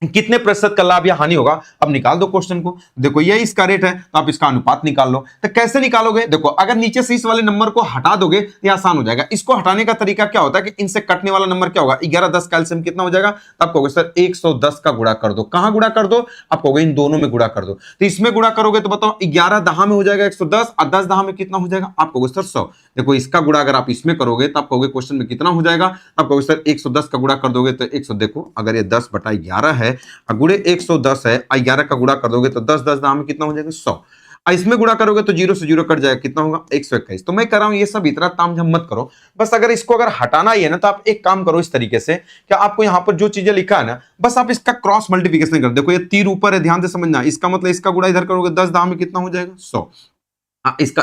कितने प्रतिशत का लाभ या हानि होगा। अब निकाल दो क्वेश्चन को, देखो ये इसका रेट है तो आप इसका अनुपात निकाल लो। तो कैसे निकालोगे, देखो अगर नीचे से इस वाले नंबर को हटा दोगे तो आसान हो जाएगा। इसको हटाने का तरीका क्या होता है कि इनसे कटने वाला नंबर क्या होगा, 11 10 कैल्सियम कितना हो जाएगा, तब कहोगे सर 110 का गुणा कर दो। कहां गुणा कर दो, आप कहोगे इन दोनों में गुणा कर दो। तो इसमें गुणा करोगे तो बताओ 11 दहा में हो जाएगा 110 और 10 दहा में कितना हो जाएगा, आप कहोगे सर 100। देखो इसका गुणा अगर आप इसमें करोगे तब कहोगे क्वेश्चन में कितना हो जाएगा, तब कहोगे सर 110 का गुणा कर दोगे तो 100। देखो अगर ये 10/11 है, गुणे 110 है, 11 का गुणा कर दोगे तो 10 10 दाम में कितना हो जाएगा 100। इसमें गुणा करोगे तो 0 से 0 कट जाएगा, कितना होगा 121। तो मैं कह रहा हूं ये सब इतना तामझाम मत करो, बस अगर इसको अगर हटाना ही है ना तो आप एक काम करो इस तरीके से, क्या आपको यहां पर जो चीजें लिखा है ना बस आप इसका क्रॉस मल्टीप्लिकेशन कर। देखो ये तीर ऊपर है, ध्यान से समझना, इसका मतलब इसका गुणा इधर करोगे 10 दाम में कितना हो जाएगा 100।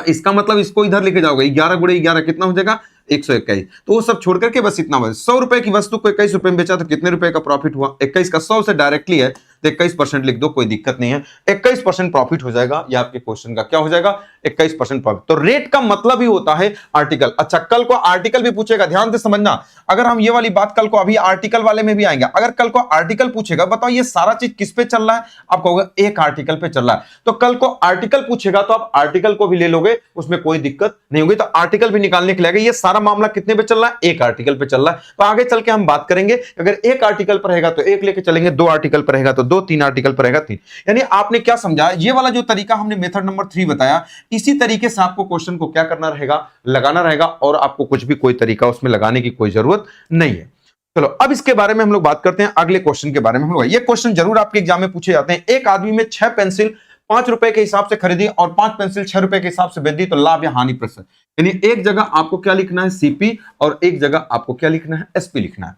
इसका मतलब इसको इधर लेके जाओगे, 11 गुणे 11 कितना हो जाएगा 121। तो वो सब छोड़ करके बस इतना बस 100 रुपए की वस्तु को 21 रुपए में बेचा तो कितने रुपए का प्रॉफिट हुआ, 21 का 100 से डायरेक्टली है तो 21% लिख दो, कोई दिक्कत नहीं है। 21% प्रॉफिट हो जाएगा, ये आपके क्वेश्चन का क्या हो जाएगा 21% प्रॉफिट। तो रेट का मतलब ही होता है आर्टिकल। अच्छा कल को आर्टिकल भी पूछेगा, ध्यान से समझना, अगर हम ये वाली बात कल को अभी आर्टिकल वाले में भी आएंगे, अगर कल को आर्टिकल पूछेगा बताओ ये सारा चीज किस पे चल रहा है, आप कहोगे एक आर्टिकल पे चल रहा है। तो कल को आर्टिकल पूछेगा तो आप आर्टिकल को भी ले लोगे, उसमें कोई दिक्कत नहीं होगी। तो आर्टिकल भी निकालने के लिए ये सारा मामला कितने पे चल रहा है, एक आर्टिकल पे चल रहा है। तो आगे चल के हम बात करेंगे, अगर एक आर्टिकल पर रहेगा तो एक लेके चलेंगे, 2 आर्टिकल पर रहेगा तो 2, 3 आर्टिकल पर रहेगा 3। यानी आपने क्या समझा, ये वाला जो तरीका हमने मेथड नंबर 3 बताया, इसी तरीके से आपको क्वेश्चन को क्या करना रहेगा, लगाना रहेगा, और आपको कुछ भी कोई तरीका उसमें लगाने की कोई जरूरत नहीं है। चलो अब इसके बारे में हम लोग बात करते हैं अगले क्वेश्चन के बारे में। हम लोग ये क्वेश्चन जरूर आपके एग्जाम में पूछे जाते हैं, एक आदमी में 6 पेंसिल 5 रुपए के हिसाब से खरीदी और 5 पेंसिल 6 रुपए के हिसाब से बेच दी, तो लाभ या हानि प्रतिशत। यानी एक जगह आपको क्या लिखना है सीपी और एक जगह आपको क्या लिखना है एसपी लिखना है।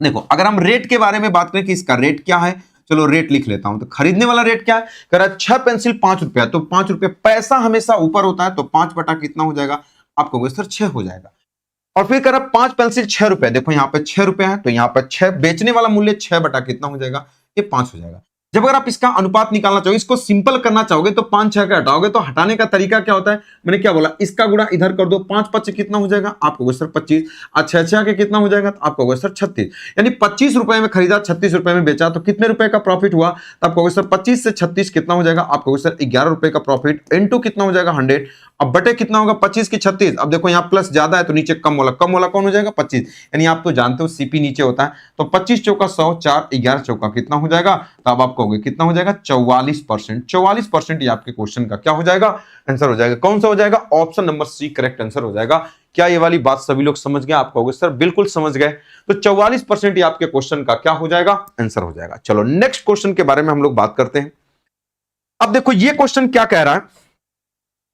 देखो अगर हम रेट के बारे में बात करें कि इसका रेट क्या है, चलो रेट लिख लेता हूं। तो खरीदने वाला रेट क्या है, कह रहा है 6 पेंसिल 5 रुपया, तो 5 रुपये पैसा हमेशा ऊपर होता है, तो 5 बटा कितना हो जाएगा, आप कहोगे सर 6 हो जाएगा। और फिर कह रहा है 5 पेंसिल 6 रुपए, देखो यहाँ पे 6 रुपए है, तो यहाँ पे 6 बेचने वाला मूल्य 6 बटा कितना हो जाएगा, ये 5 हो जाएगा। जब अगर आप इसका अनुपात निकालना चाहोगे, इसको सिंपल करना चाहोगे, तो 5 6 का हटाओगे, तो हटाने का तरीका क्या होता है, मैंने क्या बोला, इसका गुणा इधर कर दो, 5 5 कितना हो जाएगा, आप कहोगे सर 25, और 6 6 के कितना हो जाएगा, तो आप कहोगे सर 36, यानी 25 रुपए में खरीदा 36 रुपए में बेचा, तो कितने रुपए का प्रॉफिट हुआ, तो आप कहोगे सर 25 से 36 कितना हो जाएगा, आप कहोगे सर 11 रुपए का प्रॉफिट, इनटू कितना हो जाएगा 100, अब बटे कितना होगा 25 की 36, अब देखो यहाँ प्लस ज्यादा है तो नीचे कम वाला कौन हो जाएगा 25, यानी आप तो जानते हो सीपी नीचे होता है, तो 25 चौका 100, 4 11 चौका कितना हो जाएगा, तो अब आप कहोगे कितना हो जाएगा 44%। 44% ये आपके क्वेश्चन का क्या हो जाएगा, आंसर हो जाएगा। कौन सा हो जाएगा, option number C correct answer हो जाएगा। क्या ये वाली बात सभी लोग समझ गए, आप कहोगे सर बिल्कुल समझ गए, तो 44% ये आपके क्वेश्चन का क्या हो जाएगा, आंसर हो जाएगा। चलो नेक्स्ट क्वेश्चन के बारे में हम लोग बात करते हैं। अब देखो ये क्वेश्चन क्या कह रहा है,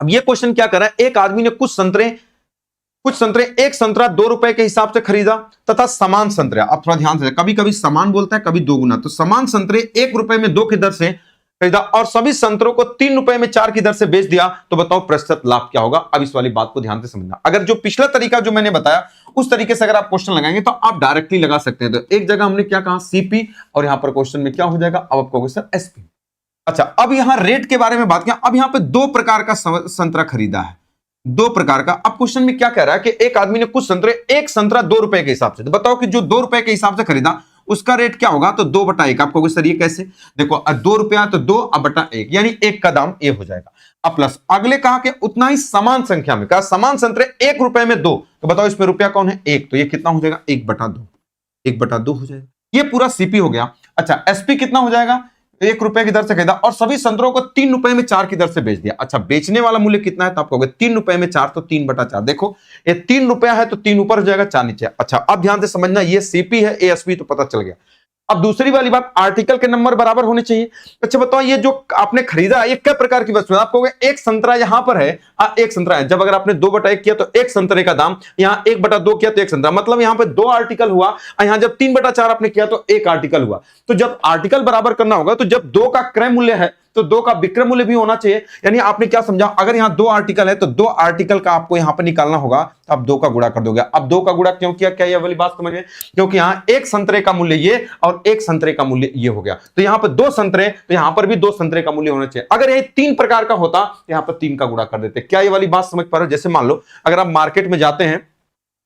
अब ये क्वेश्चन क्या कर रहा है, एक आदमी ने कुछ संतरे एक संतरा 2 रुपए के हिसाब से खरीदा तथा समान संतरे, आप थोड़ा ध्यान से, कभी कभी समान बोलता है कभी 2 गुना, तो समान संतरे 1 रुपए में 2 की दर से खरीदा और सभी संतरों को 3 रुपए में 4 की दर से बेच दिया, तो बताओ प्रतिशत लाभ क्या होगा। अब इस वाली बात को ध्यान से समझना, अगर जो पिछला तरीका जो मैंने बताया उस तरीके से अगर आप क्वेश्चन लगाएंगे तो आप डायरेक्टली लगा सकते हैं। तो एक जगह हमने क्या कहा सीपी, और यहां पर क्वेश्चन में क्या हो जाएगा, अब आप कहोगे सर एसपी। अच्छा, अब यहां रेट के बारे में बात किया, अब यहां पे 2 प्रकार का संतरा खरीदा है, 2 प्रकार का। अब क्वेश्चन में क्या कह रहा है कि एक आदमी ने कुछ संतरे, एक संतरा 2 रुपए के हिसाब से, तो बताओ कि जो 2 रुपए के हिसाब से खरीदा उसका रेट क्या होगा, तो 2 बटा 1, आप कहोगे सर ये कैसे, देखो 2 रुपया तो 2 अब बटा 1, यानी 1 का दाम ये हो जाएगा। अब प्लस अगले कहा कि उतना ही समान संख्या में, कहा समान संतरे 1 रुपए में 2, तो बताओ इसमें रुपया कौन है 1, तो ये कितना हो जाएगा 1 बटा 2, 1 बटा 2 हो जाएगा। ये पूरा सीपी हो गया। अच्छा, एसपी कितना हो जाएगा, 1 रुपए की दर से खरीदा और सभी संतरों को 3 रुपए में 4 की दर से बेच दिया। अच्छा, बेचने वाला मूल्य कितना है, तो आप कहोगे 3 रुपए में 4, तो 3 बटा 4, देखो ये 3 रुपया है तो 3 ऊपर हो जाएगा 4 नीचे। अच्छा, अब ध्यान से समझना, ये सीपी है, एएसपी तो पता चल गया। अब दूसरी वाली बात, आर्टिकल के नंबर बराबर होने चाहिए। अच्छा बताओ, ये जो आपने खरीदा ये क्या प्रकार की वस्तु है, आप कहोगे एक संतरा यहां पर है, एक संतरा है, जब अगर आपने 2 बटा 1 किया तो एक संतरे का दाम, यहां 1 बटा 2 किया तो एक संतरा, मतलब यहां पे 2 आर्टिकल हुआ, और यहां जब 3 बटा 4 आपने किया तो 1 आर्टिकल हुआ। तो जब आर्टिकल बराबर करना होगा, तो जब 2 का क्रय मूल्य है तो 2 का विक्रय मूल्य भी होना चाहिए। यानी आपने क्या समझा, अगर यहां 2 आर्टिकल है तो 2 आर्टिकल का आपको यहां पर निकालना होगा, तो आप 2 का गुणा कर दोगे। अब 2 का गुणा क्यों किया, क्या ये वाली बात समझ गए, क्योंकि यहां एक संतरे का मूल्य ये और एक संतरे का मूल्य ये हो गया, तो यहां पर 2 संतरे, तो यहां पर भी 2 संतरे का मूल्य होना चाहिए। अगर ये 3 प्रकार का होता तो यहां पर 3 का गुणा कर देते। क्या ये वाली बात समझ पा रहे हो। जैसे मान लो अगर आप मार्केट में जाते हैं,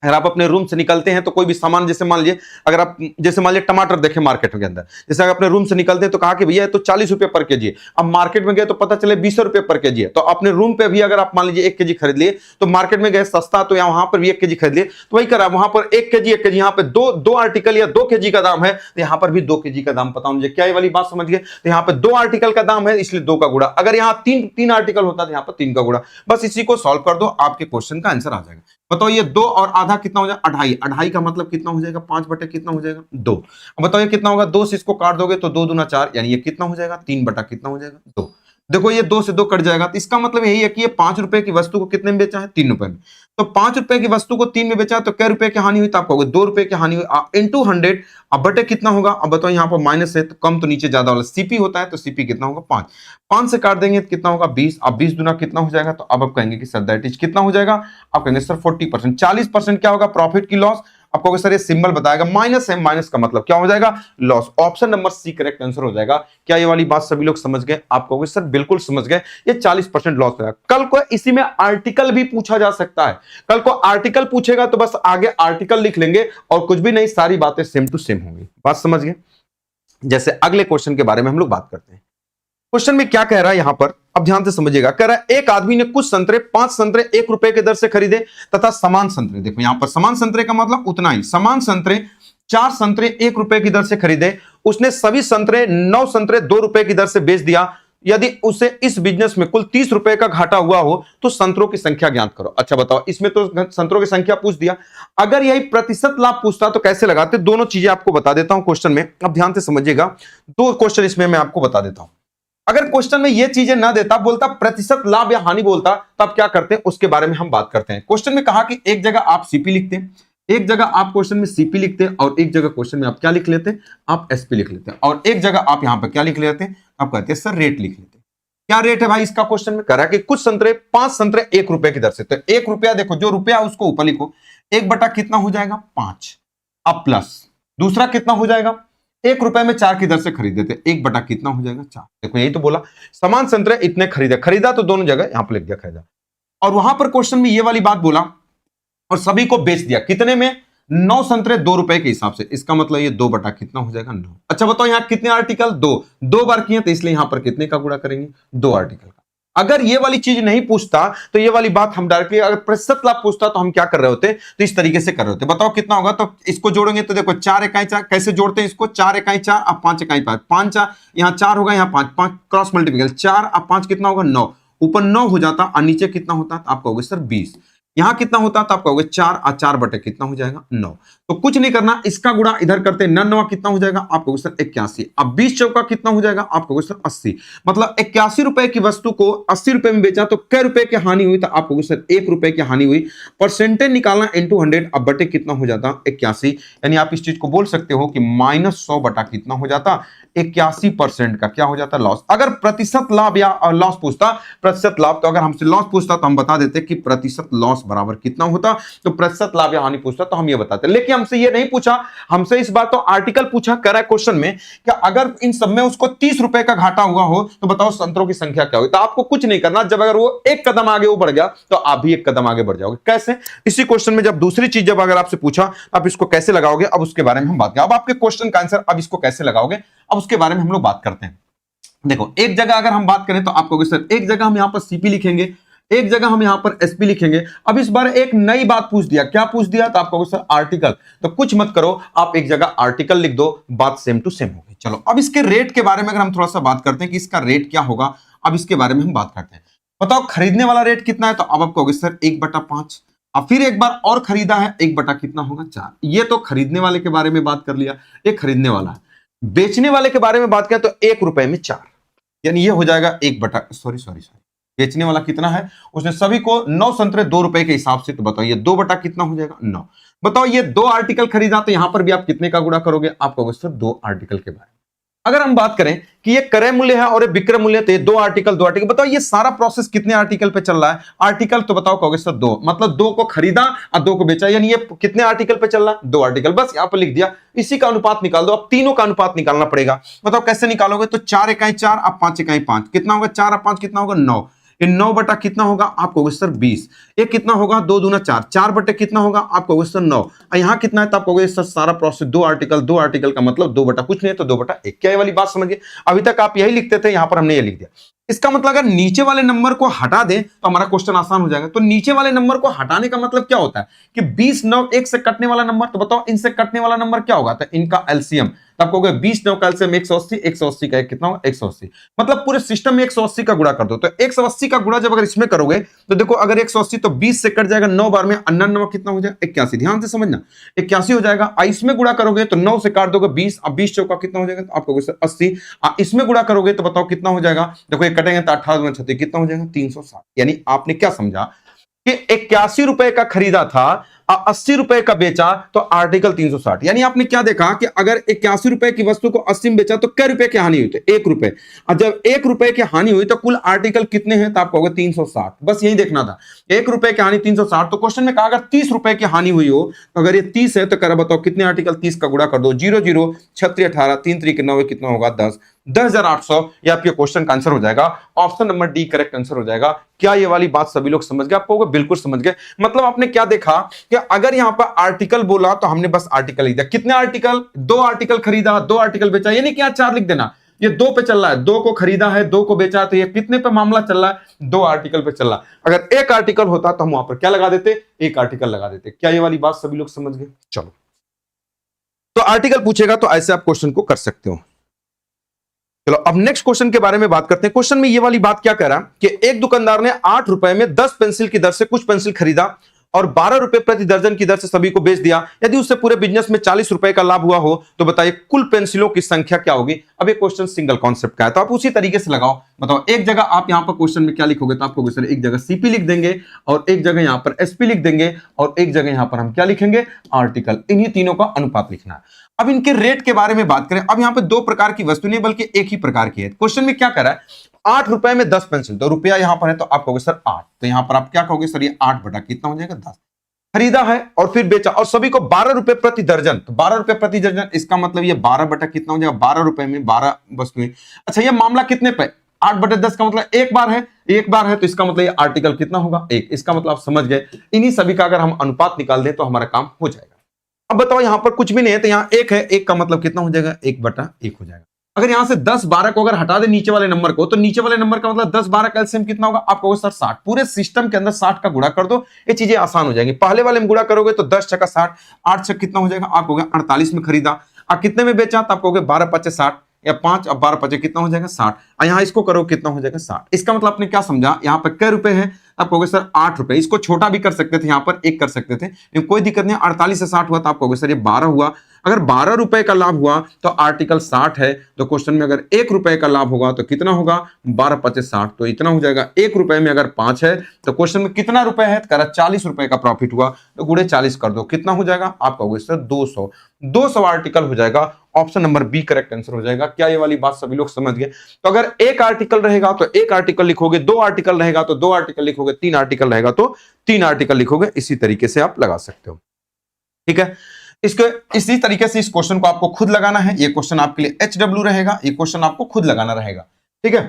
अगर आप अपने रूम से निकलते हैं तो कोई भी सामान, जैसे मान लीजिए अगर आप जैसे मान लीजिए टमाटर देखें मार्केट के अंदर, जैसे अगर अपने रूम से निकलते हैं तो कहा कि भैया तो 40 रुपए पर केजी है, अब मार्केट में गए तो पता चले 20 रुपए पर केजी है, तो अपने रूम पे भी अगर आप मान लीजिए 1 केजी खरीद लिए, तो मार्केट में गए सस्ता, तो वहां पर भी 1 केजी खरीद लिए, तो वही करा वहां पर 1 केजी, यहाँ पे दो आर्टिकल या 2 केजी का दाम है, तो यहाँ पर भी 2 केजी का दाम पता मुझे। क्या ये वाली बात समझ गए, तो यहाँ पे 2 आर्टिकल का दाम है इसलिए 2 का गुणा, अगर यहाँ 3 आर्टिकल होता तो यहाँ पर 3 का गुणा। बस इसी को सॉल्व कर दो, आपके क्वेश्चन का आंसर आ जाएगा। बताओ ये 2 और आधा कितना हो जाएगा, 2.5, 2.5 का मतलब कितना हो जाएगा, 5 बटे कितना हो जाएगा 2। अब बताओ ये कितना होगा, 2 से इसको काट दोगे तो 2 दूना 4, यानी ये कितना हो जाएगा 3 बटा कितना हो जाएगा 2। देखो ये 2 से 2 कट जाएगा, तो इसका मतलब यही है कि ये 5 रुपए की वस्तु को कितने में बेचा है, 3 रुपए में। तो 5 रुपए की वस्तु को 3 में बेचा तो क्या रुपए की हानि हुई, तो आप कहोगे 2 रुपए की हानि हुई, इंटू 100। अब बटे कितना होगा, अब बताओ यहाँ पर माइनस है तो कम तो नीचे ज्यादा वाला सीपी होता है, तो सीपी कितना होगा 5, 5 से काट देंगे तो कितना होगा 20। अब 20 दुना कितना हो जाएगा, तो अब आप कहेंगे कि सर दैट इज कितना हो जाएगा, आप कहेंगे सर 40%। 40% क्या होगा प्रॉफिट की लॉस, आप कहोगे सर ये सिंबल बताएगा माइनस है, माइनस का मतलब क्या हो जाएगा loss. Option number C correct answer हो जाएगा। क्या ये वाली बात सभी लोग समझ गए, आप कहोगे सर बिल्कुल समझ गए, ये 40% लॉस होगा। कल को इसी में आर्टिकल भी पूछा जा सकता है, कल को आर्टिकल पूछेगा तो बस आगे आर्टिकल लिख लेंगे और कुछ भी नहीं, सारी बातें सेम टू सेम होंगी। बात समझ गए। जैसे अगले क्वेश्चन के बारे में हम लोग बात करते हैं। क्वेश्चन में क्या कह रहा है यहां पर, अब ध्यान से समझिएगा, कह रहा है एक आदमी ने कुछ संतरे 5 संतरे 1 रुपए के दर से खरीदे तथा समान संतरे, देखो यहां पर समान संतरे का मतलब उतना ही, समान संतरे 4 संतरे 1 रुपए की दर से खरीदे, उसने सभी संतरे 9 संतरे 2 रुपए की दर से बेच दिया। यदि उसे इस बिजनेस में कुल 30 रुपए का घाटा हुआ हो तो संतरों की संख्या ज्ञात करो। अच्छा बताओ, इसमें तो संतरों की संख्या पूछ दिया, अगर यही प्रतिशत लाभ पूछता तो कैसे लगाते, दोनों चीजें आपको बता देता हूं क्वेश्चन में। अब ध्यान से समझिएगा, 2 क्वेश्चन इसमें मैं आपको बता देता हूं। अगर क्वेश्चन में ये चीजें ना देता, बोलता प्रतिशत लाभ या हानि बोलता, तब क्या करते हैं उसके बारे में हम बात करते हैं। क्वेश्चन में कहा कि एक जगह आप सीपी लिखते हैं, एक जगह आप क्वेश्चन में सीपी लिखते हैं और एक जगह क्वेश्चन में आप क्या लिख लेते हैं, आप एसपी लिख लेते हैं, और एक जगह आप यहां पर क्या लिख लेते हैं, आप कहते हैं सर रेट लिख लेते हैं। क्या रेट है भाई इसका, क्वेश्चन में कह रहा है कि कुछ संतरे 5 संतरे 1 रुपए की दर से, तो 1 रुपया देखो जो रुपया उसको ऊपर लिखो, 1 बटा कितना हो जाएगा 5, अब प्लस दूसरा कितना हो जाएगा, 1 रुपए में 4 की दर से खरीदे थे, 1 बटा कितना हो जाएगा 4। देखो यही तो बोला, समान संतरे इतने खरीदे, खरीदा तो दोनों जगह यहां पर लिख दिया खरीदा, और वहां पर क्वेश्चन में ये वाली बात बोला और सभी को बेच दिया, कितने में 9 संतरे 2 रुपए के हिसाब से, इसका मतलब ये 2 बटा कितना हो जाएगा 9। अच्छा बताओ यहां कितने आर्टिकल, 2 बार किए तो इसलिए यहां पर कितने का गुणा करेंगे, 2 आर्टिकल का। अगर ये वाली चीज नहीं पूछता तो ये वाली बात हम डायरेक्टली, अगर प्रतिशत लाभ पूछता तो हम क्या कर रहे होते, तो इस तरीके से कर रहे होते। बताओ कितना होगा, तो इसको जोड़ेंगे तो देखो 4 इकाई 4 कैसे जोड़ते हैं इसको, 4 इकाई 4 अब 5 इकाई 5, 5 4 यहां 4 होगा, यहां 5 5 क्रॉस मल्टीप्लिकेशन 4 अब 5 कितना होगा 9, ऊपर 9 हो जाता और नीचे कितना होता तो आप कहोगे सर 20, यहां कितना होता तो आप कहोगे 4 और 4 बटे कितना हो जाएगा 9। तो कुछ नहीं करना, इसका गुणा इधर करते, 9 कितना हो जाएगा आप कहोगे सर 81, अब 20 चौका कितना हो जाएगा आप कहोगे सर 80, मतलब 81 रुपए की वस्तु को 80 रुपए में बेचा तो कै रुपए की हानि हुई, तो आप कहोगे सर 1 रुपए की हानि हुई। परसेंटेज निकालना इनटू 100, अब बटे कितना हो जाता 81, यानी आप इस चीज को बोल सकते हो कि -100 बटा कितना हो जाता 81% का क्या हो जाता लॉस। अगर प्रतिशत लाभ या लॉस पूछता, प्रतिशत लाभ, तो अगर हमसे लॉस पूछता तो हम बता देते कि प्रतिशत लॉस बराबर कितना होता, तो प्रतिशत लाभ या हानि पूछता तो हम ये बताते, लेकिन हमसे ये नहीं पूछा, हमसे इस बात तो आर्टिकल पूछा, कह रहा है क्वेश्चन में कि अगर इन सब में उसको 30 रुपए का घाटा हुआ हो तो बताओ संतरों की संख्या क्या हुई। तो आपको कुछ नहीं करना, जब अगर वो एक कदम आगे वो बढ़ गया तो आप भी एक कदम आगे बढ़ जाओगे। कैसे, इसी क्वेश्चन में जब दूसरी चीज जब अगर आपसे पूछा आप इसको कैसे लगाओगे, अब उसके बारे में हम बात करें। अब आपके क्वेश्चन का आंसर, अब इसको कैसे लगाओगे, अब उसके बारे में हम लोग बात करते हैं। देखो एक जगह अगर हम बात करें तो आप कहोगे सर एक जगह हम यहां पर सीपी लिखेंगे, एक जगह हम यहां पर एसपी लिखेंगे। अब इस बार एक नई बात पूछ दिया, क्या पूछ दिया, तो आप कहोगे सर आर्टिकल, तो कुछ मत करो, आप एक जगह आर्टिकल लिख दो, बात सेम टू सेम होगी। चलो अब इसके रेट के बारे में अगर हम थोड़ा सा बात करते हैं कि इसका रेट क्या होगा, अब इसके बारे में हम बात करते हैं। बताओ खरीदने वाला रेट कितना है, तो अब आप कहोगे सर 1/5, अब फिर एक बार और खरीदा है 1 बटा कितना होगा 4। ये तो खरीदने वाले के बारे में बात कर लिया, ये खरीदने वाला है। बेचने वाले के बारे में बात करें तो 1 रुपए में 4, यानी ये हो जाएगा 1 बटा सॉरी बेचने वाला कितना है, उसने सभी को 9 संतरे 2 रुपए के हिसाब से, तो बताओ ये 2 बटा कितना हो जाएगा 9। बताओ ये 2 आर्टिकल खरीदा, तो यहां पर भी आप कितने का गुणा करोगे, आप कहोगे सर 2 आर्टिकल के बारे में। अगर हम बात करें कि ये क्रय मूल्य है और ये विक्रय मूल्य, तो ये 2 आर्टिकल 2 आर्टिकल, बताओ ये सारा प्रोसेस कितने आर्टिकल पे चल रहा है, आर्टिकल, तो बताओ कहोगे सर 2, मतलब 2 को खरीदा और 2 को बेचा, यानी ये कितने आर्टिकल पे चल रहा है 2 आर्टिकल, बस यहां पर लिख दिया। इसी का अनुपात निकाल दो, अब तीनों का अनुपात निकालना पड़ेगा। बताओ कैसे निकालोगे, तो 4 इकाई 4 अब 5 इकाई 5 कितना होगा, 4 अब 5 कितना होगा 9, ये 9 बटा कितना होगा आप कहोगे सर 20, ये कितना होगा 2 दूना 4, 4 बटे कितना होगा आप कहोगे सर 9, और यहां कितना है तो आप कहोगे सर सारा प्रोसेस 2 आर्टिकल का मतलब 2 बटा कुछ नहीं है तो 2 बटा 1। क्या ये वाली बात समझिए, अभी तक आप यही लिखते थे, यहां पर हमने ये लिख दिया। इसका मतलब अगर नीचे वाले नंबर को हटा दें तो हमारा क्वेश्चन आसान हो जाएगा। तो नीचे वाले नंबर को हटाने का मतलब क्या होता है कि 20 9 1 से कटने वाला नंबर, तो बताओ इनसे कटने वाला नंबर क्या होगा, तो इनका एलसीएम, तब कहोगे 20 9 का एलसीएम 180, 180 का कितना होगा 180, मतलब पूरे सिस्टम में 180 का गुणा कर दो। तो 180 का गुणा जब अगर इसमें करोगे तो देखो अगर 180 तो 20 से कट जाएगा 9 बार में, 9 कितना हो जाएगा 81, ध्यान से समझना 81 हो जाएगा। इसमें गुणा करोगे तो 9 से काट दोगे 20, अब 20 चौका कितना हो जाएगा, तो आप कहोगे सर 80, इसमें गुणा करोगे तो बताओ कितना हो जाएगा, देखो कटेंगे तो 18 36 कितना हो जाएगा 360। यानी आपने क्या समझा कि 81 रुपए का खरीदा था और 80 रुपए का बेचा तो आर्टिकल 360, यानी आपने क्या देखा कि अगर 81 रुपए की वस्तु को 80 में बेचा तो कै रुपए की हानि हुई, तो 1 रुपए, और जब 1 रुपए की हानि हुई तो कुल आर्टिकल कितने हैं, तो आप कहोगे 360, बस यही देखना था। 1 रुपए की हानि 360, तो क्वेश्चन में कहा अगर 30 रुपए की हानि हुई हो, तो अगर ये 30 है तो कर बताओ कितने आर्टिकल, 30 का गुणा कर दो, 0 0 36 18 3 3 9 कितना होगा 10, 10,800, ये आपके क्वेश्चन का आंसर हो जाएगा। Option number D correct answer हो जाएगा। क्या ये वाली बात सभी लोग समझ गए, आपको बिल्कुल समझ गए। मतलब आपने क्या देखा कि अगर यहां पर आर्टिकल बोला तो हमने बस आर्टिकल लिख दिया, कितने आर्टिकल, 2 आर्टिकल खरीदा 2 आर्टिकल बेचा, यानी कि 4 लिख देना, ये 2 पे चल रहा है, 2 को खरीदा है 2 को बेचा, तो ये कितने पे मामला चल रहा है 2 आर्टिकल पे चल रहा है। अगर 1 आर्टिकल होता तो हम वहां पर क्या लगा देते, 1 आर्टिकल लगा देते। क्या ये वाली बात सभी लोग समझ गए। चलो तो आर्टिकल पूछेगा तो ऐसे आप क्वेश्चन को कर सकते हो। चलो अब नेक्स्ट क्वेश्चन के बारे में बात करते हैं। क्वेश्चन में ये वाली बात क्या कह रहा है कि एक दुकानदार ने 8 रुपए में 10 पेंसिल की दर से कुछ पेंसिल खरीदा और 12 रुपए प्रति दर्जन की दर से सभी को बेच दिया, यदि उससे पूरे बिजनेस में 40 रुपए का लाभ हुआ हो तो बताइए कुल पेंसिलों की संख्या क्या होगी। अब ये क्वेश्चन सिंगल कॉन्सेप्ट का है, तो आप उसी तरीके से लगाओ। बताओ एक जगह आप यहां पर क्वेश्चन में क्या लिखोगे, तो आपको सर एक जगह सीपी लिख देंगे और एक जगह यहां पर एसपी लिख देंगे और एक जगह यहां पर हम क्या लिखेंगे, आर्टिकल। इन्हीं तीनों का अनुपात लिखना है। अब इनके रेट के बारे में बात करें, अब यहां पे दो प्रकार की वस्तु नहीं बल्कि एक ही प्रकार की है। क्वेश्चन में क्या कर रहा है, 8 रुपए में 10 पेंसिल, तो रुपया यहां पर है तो आप कहोगे सर 8, तो यहां पर आप क्या कहोगे सर ये 8 बटा कितना हो जाएगा 10। खरीदा है और फिर बेचा और सभी को 12 रुपए प्रति दर्जन, तो 12 रुपए प्रति दर्जन, इसका मतलब ये 12 बटा कितना हो जाएगा 12 रुपए में 12 वस्तुएं। अच्छा ये मामला कितने पे, 8 बटे 10 का मतलब एक बार है, एक बार है, तो इसका मतलब ये आर्टिकल कितना होगा 1। इसका मतलब आप समझ गए, इन्हीं सभी का अगर हम अनुपात निकाल दें तो हमारा काम हो जाएगा। अब बताओ यहां पर कुछ भी नहीं है तो यहां 1 है, 1 का मतलब कितना हो जाएगा 1 बटा 1 हो जाएगा। अगर यहां से 10 12 को अगर हटा दे नीचे वाले नंबर को, तो नीचे वाले नंबर का मतलब 10 12 का एलसीएम कितना होगा, आप कहोगे सर 60। पूरे सिस्टम के अंदर 60 का गुणा कर दो, ये चीजें आसान हो जाएंगी। पहले वाले में गुणा करोगे तो 10 छक्का 60, 8 छक्का कितना हो जाएगा, आप कहोगे 48 में खरीदा। आप कितने में बेचा, तो आप कहोगे 12 पचे 60 या 5 अब 12 पचे कितना हो जाएगा 60। यहाँ इसको करो कितना हो जाएगा 60। इसका मतलब आपने क्या समझा, यहाँ पर कै रुपए है, आप कहोगे सर 8 रुपए। इसको छोटा भी कर सकते थे, यहाँ पर 1 कर सकते थे, लेकिन कोई दिक्कत नहीं। 48 से 60 हुआ तो आप कहोगे सर ये 12 हुआ। अगर 12 रुपए का लाभ हुआ तो आर्टिकल 60 है, तो क्वेश्चन में अगर 1 रुपए का लाभ होगा तो कितना होगा 12 पचे 60, तो इतना हो जाएगा। 1 रुपए में अगर 5 है तो क्वेश्चन में कितना रुपए है, कह रहा 40 रुपए का प्रॉफिट हुआ, तो गुणे 40 कर दो, कितना हो जाएगा, आप कहोगे सर 200। 200 आर्टिकल हो जाएगा, option number B correct answer हो जाएगा। क्या ये वाली बात सभी लोग समझ गए। तो अगर एक आर्टिकल रहेगा तो एक आर्टिकल लिखोगे, 2 आर्टिकल रहेगा तो 2 आर्टिकल लिखोगे, 3 आर्टिकल रहेगा तो 3 आर्टिकल लिखोगे। इसी तरीके से आप लगा सकते हो, ठीक है। इसके इसी तरीके से इस क्वेश्चन को आपको खुद लगाना है। ये क्वेश्चन आपके लिए HW रहेगा, ये क्वेश्चन आपको खुद लगाना रहेगा, ठीक है।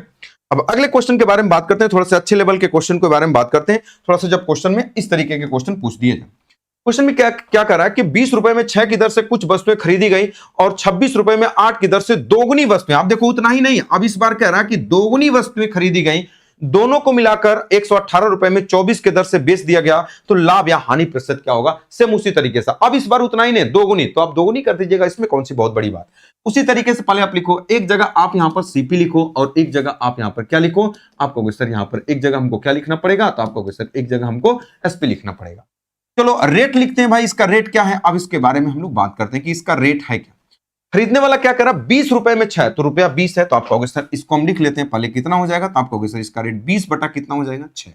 अब अगले क्वेश्चन के बारे में बात करते हैं, थोड़ा सा अच्छे लेवल के क्वेश्चन के बारे में बात करते हैं। थोड़ा सा जब क्वेश्चन में इस तरीके के क्वेश्चन पूछ दिए जाए, क्वेश्चन में क्या क्या कर रहा है कि 20 रुपए में 6 की दर से कुछ वस्तुएं खरीदी गई और 26 रुपए में 8 की दर से दोगुनी वस्तुएं। आप देखो उतना ही नहीं, अब इस बार कह रहा है कि दोगुनी वस्तुएं खरीदी गई, दोनों को मिलाकर 118 रुपए में 24 के दर से बेच दिया गया, तो लाभ या हानि प्रतिशत क्या होगा। सेम उसी तरीके से, अब इस बार उतना ही नहीं दोगुनी, तो आप दोगुनी कर दीजिएगा, इसमें कौन सी बहुत बड़ी बात। उसी तरीके से पहले आप लिखो, एक जगह आप यहां पर सीपी लिखो और एक जगह आप यहां पर क्या लिखो, आप कहोगे सर यहां पर एक जगह हमको क्या लिखना पड़ेगा, तो आप कहोगे सर एक जगह हमको एसपी लिखना पड़ेगा। चलो रेट लिखते हैं भाई, इसका रेट क्या है, अब इसके बारे में हम लोग बात करते हैं कि इसका रेट है क्या। खरीदने वाला क्या करा, 20 रुपए में 6, तो रुपया 20 है, तो आप कहोगे सर इसको हम लिख लेते हैं पहले कितना हो जाएगा, तो आप कहोगे सर इसका रेट 20 बटा कितना हो जाएगा 6।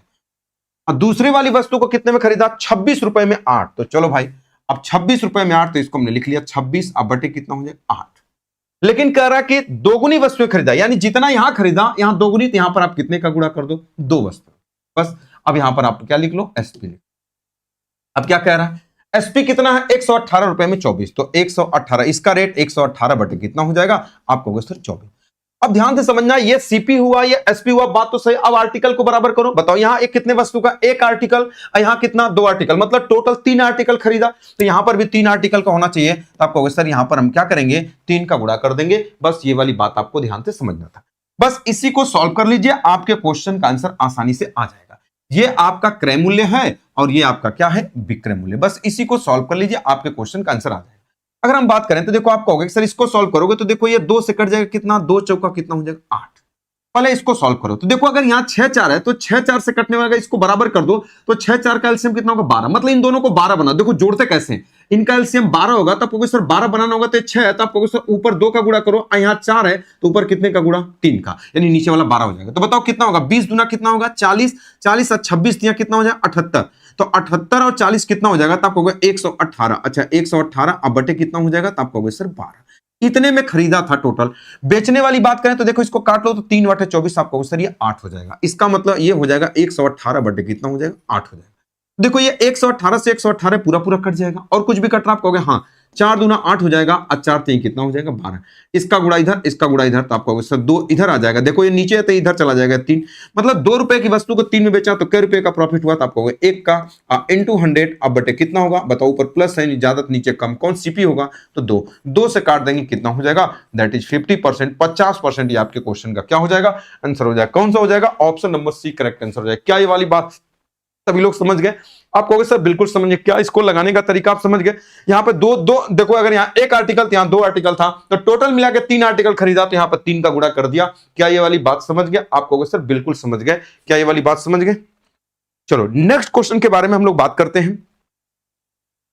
और दूसरी वाली वस्तु को कितने में खरीदा, 26 रुपए में 8, तो चलो भाई अब 26 रुपए में 8, तो इसको हमने लिख लिया 26, अब बटे कितना हो जाएगा 8। लेकिन कह रहा कि दोगुनी वस्तुएं खरीदा, यानी जितना यहां खरीदा यहां दोगुनी, तो यहां पर आप कितने का गुणा कर दो, 2 वस्तु बस। अब यहां पर आप क्या लिख लो, एसपी लिख। अब क्या कह रहा है, एसपी कितना है 118 रुपए में 24, तो 118, इसका रेट 118 बटे कितना हो जाएगा, आप कहोगे सर 24। अब ध्यान से समझना, ये सीपी हुआ ये एसपी हुआ, बात तो सही। अब आर्टिकल को बराबर करो, बताओ यहां एक कितने वस्तु का, एक आर्टिकल, यहां कितना 2 आर्टिकल, मतलब टोटल 3 आर्टिकल खरीदा, तो यहां पर भी 3 आर्टिकल का होना चाहिए, तो आप कहोगे सर यहां पर हम क्या करेंगे 3 का गुणा कर देंगे। बस ये वाली बात आपको ध्यान से समझना था। बस इसी को सॉल्व कर लीजिए, आपके क्वेश्चन का आंसर आसानी से आ जाएगा। ये आपका क्रय मूल्य है और ये आपका क्या है, विक्रय मूल्य। बस इसी को सॉल्व कर लीजिए, आपके क्वेश्चन का आंसर आ जाएगा। अगर हम बात करें तो देखो आप कहोगे सर इसको सॉल्व करोगे तो देखो ये 2 से कट जाएगा कितना, 2 चौका कितना हो जाएगा 8। पहले इसको सॉल्व करो, तो देखो अगर यहाँ 6 4 है तो 6 4 से कटने वाला, इसको बराबर कर दो, तो 6 4 का एलसीएम कितना होगा 12, मतलब इन दोनों को 12 बना। देखो जोड़ते कैसे हैं, इनका एलसीएम 12 होगा, तब कहोगे सर 12 बनाना होगा, तो 6 है, तब कहोगे सर ऊपर 2 का गुणा करो, यहाँ 4 है तो ऊपर कितने का गुणा 3 का, यानी नीचे वाला 12 हो जाएगा। तो बताओ कितना होगा, 20 दुना कितना होगा 40, 40 और 26 दिया कितना हो जाएगा 78, तो 78 और 40 कितना हो जाएगा, तब कहोगे 118। अच्छा 118 अब बटे कितना हो जाएगा, तब कहोगे सर 12। इतने में खरीदा था टोटल। बेचने वाली बात करें तो देखो इसको काट लो, तो 3 बटे 24 आप कहोगे सर ये 8 हो जाएगा। इसका मतलब ये हो जाएगा 118 बटे कितना हो जाएगा 8 हो जाएगा। देखो ये 118 से 118 पूरा पूरा कट जाएगा, और कुछ भी कट रहा आप कहोगे हाँ 4 दूना 8 हो जाएगा, और 4 3 कितना हो जाएगा 12। इसका गुणा इधर, इसका गुणा इधर, तो आप कहोगे सर 2 इधर आ जाएगा। देखो ये नीचे है तो इधर चला जाएगा 3, मतलब 2 रुपए की वस्तु को 3 में बेचा तो कै रुपए का प्रॉफिट हुआ, तो आप कहोगे 1 का इंटू 100 अब बटे कितना होगा, बताओ ऊपर प्लस है ज्यादा नीचे कम, कौन सीपी होगा, तो 2 से काट देंगे कितना हो जाएगा, दैट इज 50%, 50% ये आपके क्वेश्चन का क्या हो जाएगा आंसर हो जाएगा। कौन सा हो जाएगा, option number C correct answer हो जाएगा। क्या ये वाली बात सभी लोग समझ गए, आप कहोगे सर बिल्कुल समझ गए। क्या इसको लगाने का तरीका आप समझ गए, यहाँ पे दो देखो अगर यहाँ एक आर्टिकल यहाँ 2 आर्टिकल था, तो टोटल मिला के 3 आर्टिकल खरीदा, तो यहाँ पर 3 का गुणा कर दिया। क्या ये वाली बात समझ गए, आप कहोगे सर बिल्कुल समझ गए। क्या ये वाली बात समझ गए। चलो नेक्स्ट क्वेश्चन के बारे में हम लोग बात करते हैं।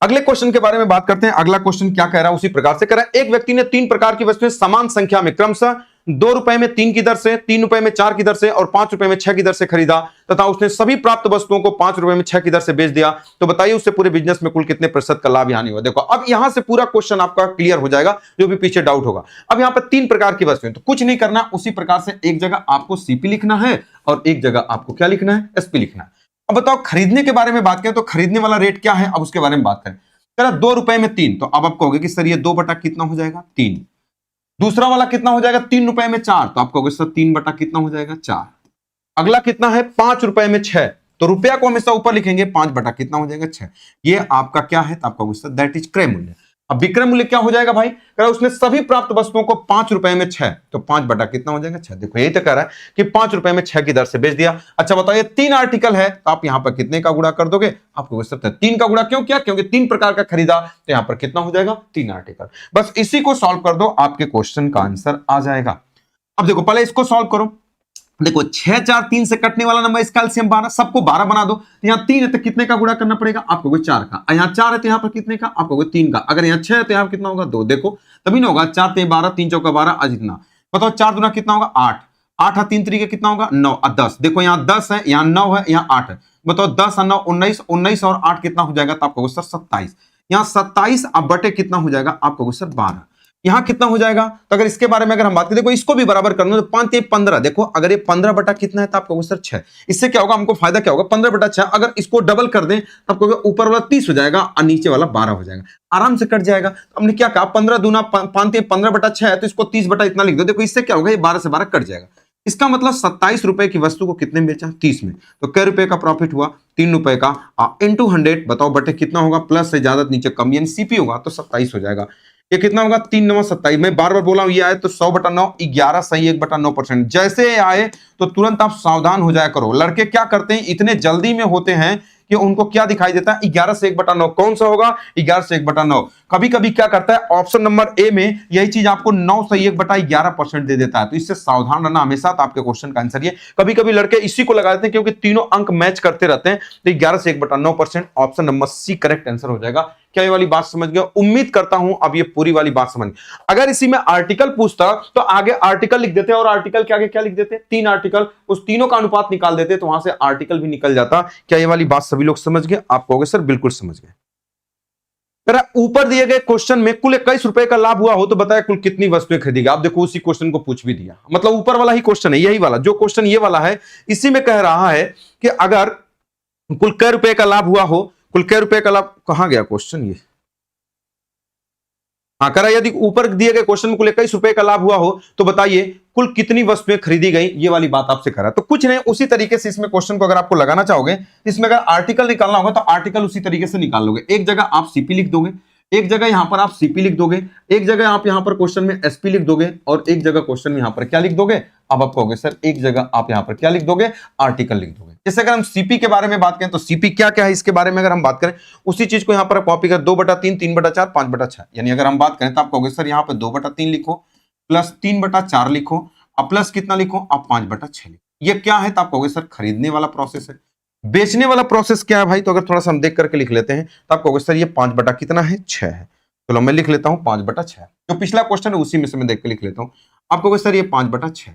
अगले क्वेश्चन के बारे में बात करते हैं। अगला क्वेश्चन क्या कह रहा है, उसी प्रकार से कह रहा है, एक व्यक्ति ने 3 प्रकार की वस्तुएं समान संख्या में क्रमशः 2 रुपए में 3 की दर से, 3 रुपए में 4 की दर से और 5 रुपए में 6 की दर से खरीदा तथा उसने सभी प्राप्त वस्तुओं को 5 रुपए में 6 की दर से बेच दिया, तो बताइए उससे पूरे बिजनेस में कुल कितने प्रतिशत का लाभ हानि हुआ। देखो अब यहां से पूरा क्वेश्चन आपका क्लियर हो जाएगा, जो भी पीछे डाउट होगा। अब यहां पर 3 प्रकार की वस्तुएं, तो कुछ नहीं करना, उसी प्रकार से एक जगह आपको सीपी लिखना है और एक जगह आपको क्या लिखना है, एसपी लिखना है। अब बताओ खरीदने के बारे में बात करें तो खरीदने वाला रेट क्या है, अब उसके बारे में बात करें। 2 रुपए में 3, तो अब आप कहोगे कि सर ये 2 बटा कितना हो जाएगा, 3। दूसरा वाला कितना हो जाएगा, 3 रुपए में 4, तो आप कहोगे सर 3 बटा कितना हो जाएगा, 4। अगला कितना है, 5 रुपए में 6, तो रुपया को हमेशा ऊपर लिखेंगे, 5 बटा कितना हो जाएगा, 6। ये आपका क्या है, तो आप कहोगे सर दैट इज क्रय मूल्य। अब विक्रय मूल्य क्या हो जाएगा भाई, कह रहा उसने सभी प्राप्त वस्तुओं को 5 रुपए में 6, तो 5 बटा कितना हो जाएगा, 6। देखो यही तो कह रहा है कि 5 रुपए में 6 की दर से बेच दिया। अच्छा बताओ ये 3 आर्टिकल है, तो आप यहां पर कितने का गुणा कर दोगे, आपको 3 का गुणा क्यों किया, क्योंकि 3 प्रकार का खरीदा, तो यहां पर कितना हो जाएगा, 3 आर्टिकल। बस इसी को सॉल्व कर दो, आपके क्वेश्चन का आंसर आ जाएगा। अब देखो पहले इसको सॉल्व करो। देखो 6 4 3 से कटने वाला नंबर इसका एलसीएम 12, सबको 12 बना दो। तो यहाँ 3 है तो कितने का गुणा करना पड़ेगा, आपको 4 का। यहाँ 4 है तो यहाँ पर कितने का, आपको 3 का। अगर यहाँ 6 है तो यहाँ कितना होगा, 2। देखो तभी ना होगा, 4 3 12, 3 चौका 12, आज इतना। बताओ 4 दूना कितना होगा, 8। 8 3 तरीके कितना होगा, 9 और 10। देखो यहाँ 10 है, यहाँ 9 है, यहाँ 8 है। बताओ 10 और 9 19, 19 और 8 कितना हो जाएगा, तो आपको सर 27। यहाँ 27 अब बटे कितना हो जाएगा, आपको सर 12। यहां कितना हो जाएगा, तो अगर इसके बारे में अगर हम बात करें, देखो इसको भी बराबर करना तो 5 3 15। देखो अगर ये 15 बटा कितना है, तो आपको सर 6। इससे क्या होगा, हमको फायदा क्या होगा, 15 बटा 6। अगर इसको डबल कर दें तो आपको ऊपर वाला 30 हो जाएगा और नीचे वाला 12 हो जाएगा, आराम से कट जाएगा। तो हमने क्या कहा, 15 दूना 5 3 15 बटा 6 है, तो इसको 30 बटा इतना लिख दो। देखो इससे क्या होगा, ये 12 से 12 कट जाएगा। इसका मतलब 27 रुपए की वस्तु को कितने में बेचा, 30 में। तो कै रुपए का प्रॉफिट हुआ, 3 रुपए का इंटू 100। बताओ बटे कितना होगा, प्लस से ज्यादा नीचे कम, यानी सीपी होगा तो 27 हो जाएगा। ये कितना होगा, 3 9 27। मैं बार बार बोला हूं, ये आए तो 100 बटा 9 11 सही 1/9%। जैसे आए तो तुरंत आप सावधान हो जाया करो। लड़के क्या करते हैं, इतने जल्दी में होते हैं कि उनको क्या दिखाई देता है, 11 से 1/9। कौन सा होगा, 11 से 1/9। कभी कभी क्या करता है, ऑप्शन नंबर ए में यही चीज आपको 9 से 1/11% दे देता है। तो इससे सावधान रहना हमेशा। तो आपके क्वेश्चन का आंसर ये, कभी कभी लड़के इसी को लगा देते हैं क्योंकि तीनों अंक मैच करते रहते हैं। तो 11 से 1/9%, option number C correct answer हो जाएगा। क्या ये वाली बात समझ गए, उम्मीद करता हूं अब ये पूरी वाली बात समझ। अगर इसी में आर्टिकल पूछता तो आगे आर्टिकल लिख देते और आर्टिकल के आगे क्या लिख देते, 3 आर्टिकल, उस तीनों का अनुपात निकाल देते तो वहां से आर्टिकल भी निकल जाता। क्या ये वाली बात सभी लोग समझ गए, आप कहोगे सर बिल्कुल समझ गए। ऊपर दिए गए क्वेश्चन में कुल 21 रुपए का लाभ हुआ हो तो बताया कुल कितनी वस्तुएं खरीदी गई। आप देखो उसी क्वेश्चन को पूछ भी दिया, मतलब ऊपर वाला ही क्वेश्चन है, यही वाला जो क्वेश्चन ये वाला है, इसी में कह रहा है कि अगर कुल कै रुपए का लाभ हुआ हो, कुल कै रुपए का लाभ, कहां गया क्वेश्चन ये, हाँ करा, यदि ऊपर दिए गए क्वेश्चन में कुल 21 रुपए का लाभ हुआ हो तो बताइए कुल कितनी वस्तुएं खरीदी गई। ये वाली बात आपसे करा, तो कुछ नहीं, उसी तरीके से इसमें क्वेश्चन को अगर आपको लगाना चाहोगे, इसमें अगर आर्टिकल निकालना होगा तो आर्टिकल उसी तरीके से निकाल लोगे। एक जगह आप सीपी लिख दोगे, एक जगह यहां पर आप सीपी लिख दोगे, एक जगह आप यहां पर क्वेश्चन में एसपी लिख दोगे और एक जगह क्वेश्चन में यहां पर क्या लिख दोगे। अब आप कहोगे सर एक जगह आप यहां पर क्या लिख दोगे, आर्टिकल लिख दोगे। जैसे अगर हम सीपी के बारे में बात करें तो सीपी क्या क्या है, इसके बारे में अगर हम बात करें, उसी चीज को यहां पर कॉपी कर, 2/3, 3/4, 5/6। यानी अगर हम बात करें तो आप कहोगे सर यहां पर 2/3 लिखो, प्लस 3/4 लिखो, अब प्लस कितना लिखो, आप 5/6 लिखो। ये क्या है, तो आप कहोगे सर खरीदने वाला प्रोसेस है। बेचने वाला प्रोसेस क्या है भाई, तो अगर थोड़ा सा हम देख करके लिख लेते हैं तो आप कहोगे सर ये 5 बटा कितना है, 6 है। चलो मैं लिख लेता हूं 5/6, जो पिछला क्वेश्चन है उसी में से मैं देख के लिख लेता हूं। आप कहोगे सर ये 5/6।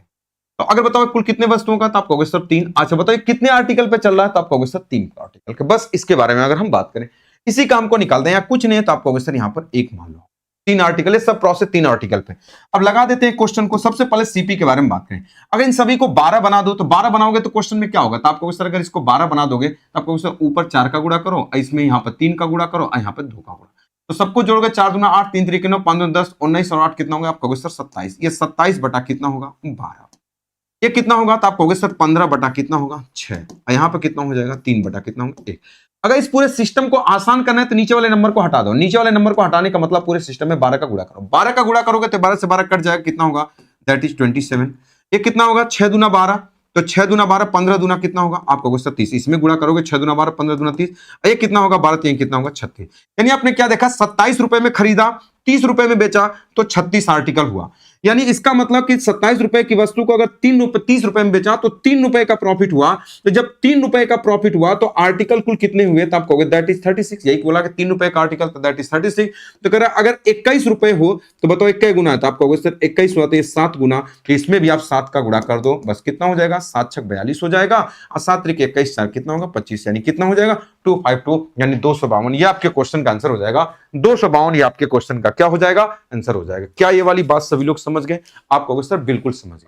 तो अगर बताओ कुल कितने वस्तुओं का, तो आप कहोगे सर 3। अच्छा बताओ कितने आर्टिकल पे चल रहा है, तो आप कहोगे सर 3 आर्टिकल के। बस इसके बारे में अगर हम बात करें, इसी काम को निकाल दें या कुछ नहीं है, तो आप कहोगे सर यहां पर 1 मान लो, 3 आर्टिकल है, सब प्रोसेस 3 आर्टिकल पे। अब लगा देते हैं क्वेश्चन को। सबसे पहले सीपी के बारे में बात करें। अगर इन सभी को 12 बना दो, तो 12 बनाओगे तो क्वेश्चन में क्या होगा, तो आप कहोगे सर अगर इसको 12 बना दोगे तो आप कहोगे सर ऊपर 4 का गुणा करो, इसमें यहाँ पर 3 का गुणा करो, यहाँ पर 2 का गुणा। तो सबको जोड़ोगे, 4 दूना 8, 3 तरीके 9, 5 दूना 10, 19 और 8 कितना होगा, आप कहोगे सर 27। ये 27 बटा कितना होगा, 12। ये कितना होगा, तो आप कहोगे सर 15 बटा कितना होगा, 6। यहाँ पे कितना हो जाएगा, 3 बटा कितना होगा, 1। अगर इस पूरे सिस्टम को आसान करना है तो नीचे वाले नंबर को हटा दो। नीचे वाले नंबर को हटाने का मतलब पूरे सिस्टम में 12 का गुणा करो। 12 का गुणा करोगे तो 12 से 12 कट जाएगा, कितना होगा, दैट इज 27। ये कितना होगा, 6 दूना 12, तो 6 दूना 12, 15 दूना कितना होगा, आप कहोगे सर 30। इसमें गुणा करोगे 6 दूना 12, 15 दूना 30, ये कितना होगा, 12 3 कितना होगा, 36। यानी आपने क्या देखा, 27 रुपए में खरीदा, 30 रुपए में बेचा, तो 36 आर्टिकल हुआ। यानी इसका मतलब कि 27 रुपए की वस्तु को अगर 30 रुपए में बेचा तो 3 रुपए का प्रॉफिट हुआ। तो जब 3 रुपए का प्रॉफिट हुआ तो आर्टिकल कुल कितने हुए, तो आप कहोगे दैट इज 36। यही बोला कि 3 रुपए का आर्टिकल तो दैट इज 36। तो कह रहा अगर 21 रुपए हो तो बताओ 21 गुना है, तो आप कहोगे सर 21 हुआ तो ये 7 गुना, तो इसमें भी आप 7 का गुणा कर दो, बस कितना हो जाएगा 7 छक 42 हो जाएगा, और 7 त्रिक 21 4 कितना होगा 25, यानी कितना हो जाएगा 252, यानी 252। ये आपके क्वेश्चन का आंसर हो जाएगा 252। ये आपके क्वेश्चन का क्या हो जाएगा आंसर हो जाएगा। क्या ये वाली बात सभी लोग समझ गए? आप कहोगे सर बिल्कुल समझ गए,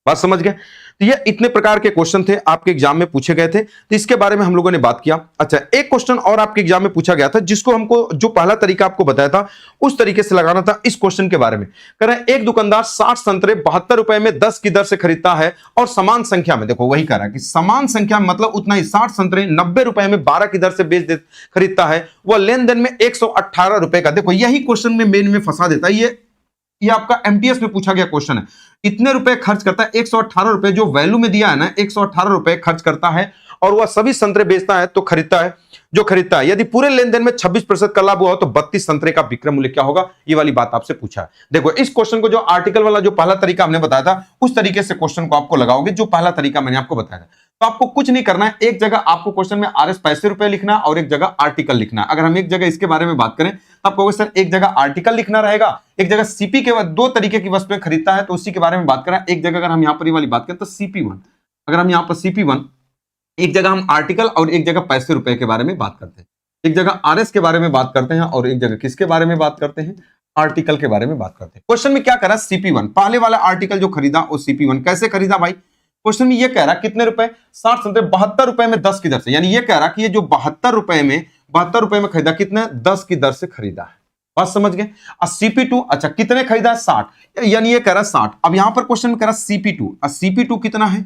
बात समझ गए। तो ये इतने प्रकार के क्वेश्चन थे आपके एग्जाम में पूछे गए थे, तो इसके बारे में हम लोगों ने बात किया। अच्छा, एक क्वेश्चन और आपके एग्जाम में पूछा गया था जिसको हमको जो पहला तरीका आपको बताया था उस तरीके से लगाना था। इस क्वेश्चन के बारे में कह रहे हैं एक दुकानदार 60 संतरे 72 रुपए में 10 की दर से खरीदता है और समान संख्या में, देखो वही कह रहा है कि समान संख्या मतलब उतना ही 60 संतरे 90 रुपए में 12 की दर से खरीदता है, वह लेन देन में 118 रुपए का, देखो यही क्वेश्चन में मेन में फंसा देता है। ये आपका एमटीएस में पूछा गया क्वेश्चन है। इतने रुपए खर्च करता है, 118 रुपए जो वैल्यू में दिया है ना, 118 रुपए खर्च करता है और वह सभी संतरे बेचता है तो खरीदता है, जो खरीदता है यदि पूरे लेन देन में 26% का लाभ हुआ तो 32 संतरे का विक्रय मूल्य क्या होगा, ये वाली बात आपसे पूछा है। देखो इस क्वेश्चन को जो आर्टिकल वाला जो पहला तरीका हमने बताया था उस तरीके से क्वेश्चन को आपको लगाओगे, जो पहला तरीका मैंने आपको बताया था। तो आपको कुछ नहीं करना है, एक जगह आपको क्वेश्चन में आरएस पैसे रुपए लिखना और एक जगह आर्टिकल लिखना। अगर हम एक जगह इसके बारे में बात करें तो आप कहोगे सर एक जगह आर्टिकल लिखना रहेगा, एक जगह सीपी के दो तरीके की वस्तुएं खरीदता है तो उसी के बारे में बात करें। एक जगह अगर हम यहाँ पर ये वाली बात करें तो CP1, अगर हम यहाँ पर CP1, एक जगह हम आर्टिकल और एक जगह पैसे रुपए के बारे में बात करते हैं, एक जगह आरएस के बारे में बात करते हैं और एक जगह किसके बारे में बात करते हैं, आर्टिकल के बारे में बात करते हैं। क्वेश्चन में क्या करा, CP1 पहले वाला आर्टिकल जो खरीदा वो CP1 कैसे खरीदा भाई, क्वेश्चन में ये कह रहा कितने रुपए 60 संतरे 72 रुपए में 10 की दर से, यानी ये कह रहा कि ये जो 72 रुपए में खरीदा कितने 10 की दर से खरीदा है, बात समझ गए। और CP2 अच्छा कितने खरीदा 60, यानी ये कह रहा 60। अब यहां पर क्वेश्चन में कह रहा CP2, और CP2 कितना है,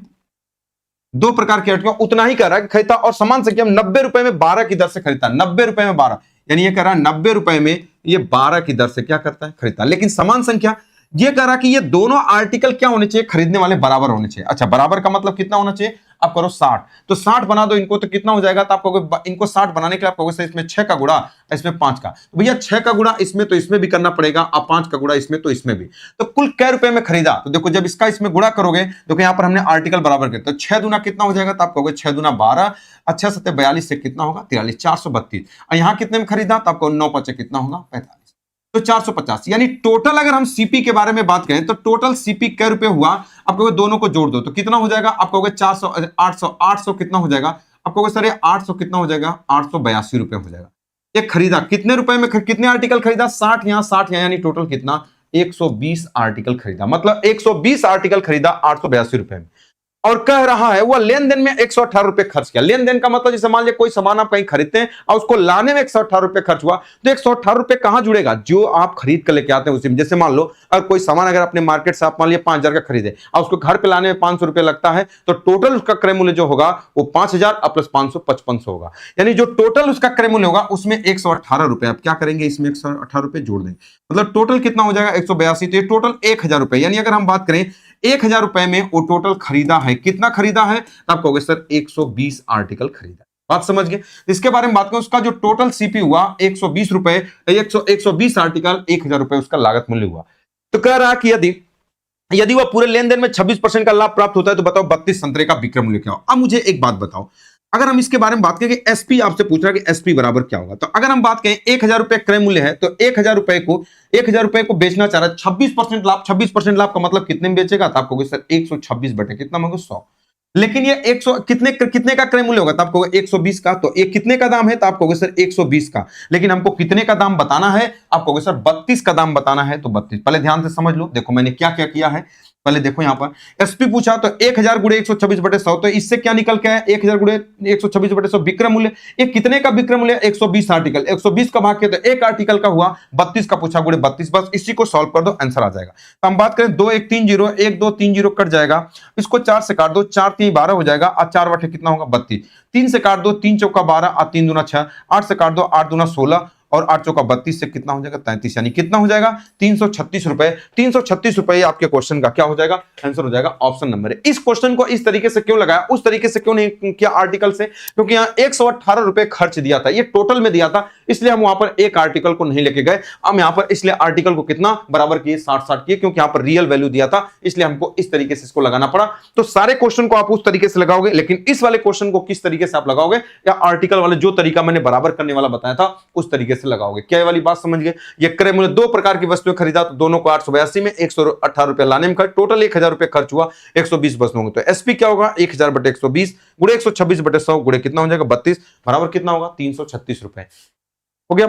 दो प्रकार की आर्टिकल उतना ही कह रहा है कि खरीदता और समान संख्या में 90 रुपए में 12 की दर से खरीदता, 90 रुपए में 12, यानी ये कह रहा है 90 रुपए में ये 12 की दर से क्या करता है खरीदता, लेकिन समान संख्या ये कह रहा कि ये दोनों आर्टिकल क्या होने चाहिए, खरीदने वाले बराबर होने चाहिए। अच्छा बराबर का मतलब कितना होना चाहिए, आप करो 60, तो 60 बना दो इनको तो कितना हो जाएगा, तो आप कहोगे इनको 60 बनाने के लिए आप कहोगे इसमें 6 का गुणा इसमें 5 का, तो भैया 6 का गुणा इसमें तो इसमें भी करना पड़ेगा, अब 5 का गुणा इसमें तो इसमें भी, तो कुल कै रुपए में खरीदा, तो देखो जब इसका इसमें गुणा करोगे तो यहाँ पर हमने आर्टिकल बराबर किया, तो 6 दूना कितना हो जाएगा, तो आप कहोगे 6 दूना 12, अच्छा 7 42 से कितना होगा 43, 432, और यहाँ कितने में खरीदा, तो आपको 9 5 कितना होगा 45, तो 450, यानी टोटल अगर हम सीपी के बारे में बात करें तो टोटल सीपी कै रुपए हुआ, आप कहोगे दोनों को जोड़ दो तो कितना हो जाएगा, आप कहोगे 400 800 कितना हो जाएगा, आप कहोगे सर ये 800 कितना हो जाएगा 882 रुपए हो जाएगा। ये खरीदा कितने रुपए में, कितने आर्टिकल खरीदा 60 यहाँ 60 यहाँ, यानी टोटल कितना 120 आर्टिकल खरीदा, मतलब 120 आर्टिकल खरीदा 882 रुपए में, और कह रहा है वह लेन देन में 118 रुपए खर्च किया। लेन देन का मतलब जैसे मान लिया कोई सामान आप कहीं खरीदते हैं और उसको लाने में 118 रुपए खर्च हुआ, तो 118 रुपए कहां जुड़ेगा, जो आप खरीद कर लेके आते हैं उसी में। जैसे मान लो अगर कोई सामान अगर अपने मार्केट से आप मान लिया 5000 का खरीदे और उसको घर पे लाने में 500 रुपए लगता है, तो टोटल उसका क्रय मूल्य जो होगा वो 5000 प्लस 500 5500 होगा, यानी जो टोटल उसका क्रय मूल्य होगा उसमें 118 रुपए आप क्या करेंगे, इसमें 118 रुपए जोड़ देंगे, मतलब टोटल कितना हो जाएगा 182, तो ये टोटल 1000 रुपए, यानी अगर हम बात करें 1000 रुपए में वो टोटल खरीदा है, कितना खरीदा है, तो आप कहोगे सर 120 आर्टिकल खरीदा, बात समझ गए। इसके बारे में बात करें उसका जो टोटल सीपी हुआ 120 रुपए, 120 आर्टिकल 1000 रुपए उसका लागत मूल्य हुआ। तो कह रहा कि यदि वह पूरे लेन देन में 26% का लाभ प्राप्त होता है तो बताओ 32 संतरे का विक्रय मूल्य क्या हो। अब मुझे एक बात बताओ, अगर हम इसके बारे में बात करें कि एसपी आपसे पूछ रहा है कि एसपी बराबर क्या होगा, तो अगर हम बात करें 1000 रुपए क्रय मूल्य है तो 1000 रुपए को बेचना चाह रहा है 26% लाभ, 26% लाभ का मतलब कितने में बेचेगा, तो आप कहोगे सर 126 बटे कितना होगा 100, लेकिन ये 100 कितने का क्रय मूल्य होगा, तो आप कहोगे 120 का, तो एक कितने का दाम है, तो आप कहोगे सर 120 का, लेकिन हमको कितने का दाम बताना है, आप कहोगे सर 32 का दाम बताना है, तो 32। पहले ध्यान से समझ लो, देखो मैंने क्या क्या किया है, पहले देखो यहां पर एसपी पूछा तो 1000 गुणे 126 बटे 100, तो इससे क्या निकल के आया 1000 गुणे 126 बटे 100 विक्रय मूल्य, ये कितने का विक्रय मूल्य 120 आर्टिकल, 120 का भाग किया तो एक आर्टिकल का हुआ 32 का पूछा गुणे 32, बस इसी को सॉल्व कर दो आंसर आ जाएगा। तो हम बात करें 2 1 3 0 1 2 3 0 कट जाएगा, इसको 4 से काट दो, 4 3 12 हो जाएगा, और 4 बटे कितना होगा 32, 3 से काट दो 3 चौका 12 और 3 दूना 6, 8 से काट दो 8 दूना 16 और 8 चौका 32 से कितना हो जाएगा 33, यानी कितना हो जाएगा 336 रुपए। 336 रुपए आपके क्वेश्चन का क्या हो जाएगा, आंसर हो जाएगा ऑप्शन नंबर ए। इस क्वेश्चन को इस तरीके से क्यों लगाया, उस तरीके से क्यों नहीं किया आर्टिकल से, क्योंकि यहाँ 118 रुपए खर्च दिया था, ये टोटल में दिया था, इसलिए हम वहां पर एक आर्टिकल को नहीं लेके गए। हम यहाँ पर इसलिए आर्टिकल को कितना बराबर किए 60-60 किए, क्योंकि यहाँ पर रियल वैल्यू दिया था, इसलिए हमको इस तरीके से इसको लगाना पड़ा। तो सारे क्वेश्चन को आप उस तरीके से लगाओगे, लेकिन इस वाले क्वेश्चन को किस तरीके से आप लगाओगे, या आर्टिकल वाले जो तरीका मैंने बराबर करने वाला बताया था उस तरीके से लगाओगे। क्या वाली बात समझ गए। ये क्रय मूल्य 2 प्रकार की वस्तुएं खरीदा, तो दोनों को 882 में 118 रुपए लाने में खर्च, टोटल 1000 रुपए खर्च हुआ, 120 वस्तुओं में। तो एसपी क्या होगा 1000 बटे 120 गुणे 126 बटे 100 गुणे कितना हो जाएगा 32, बराबर कितना होगा 336 रुपए। हो गया,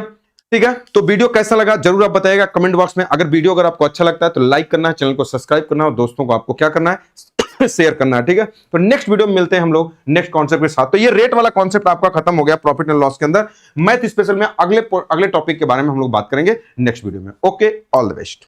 ठीक है। तो वीडियो कैसा लगा जरूर आप बताइएगा कमेंट बॉक्स में। अगर आपको अच्छा लगता है तो लाइक करना है, चैनल को सब्सक्राइब करना है, और दोस्तों को आपको क्या करना है शेयर करना है, ठीक है। तो नेक्स्ट वीडियो में मिलते हैं हम लोग नेक्स्ट कॉन्सेप्ट के साथ। तो ये रेट वाला कॉन्सेप्ट आपका खत्म हो गया प्रॉफिट एंड लॉस के अंदर। मैथ स्पेशल में अगले टॉपिक के बारे में हम लोग बात करेंगे नेक्स्ट वीडियो में। Okay, all the best.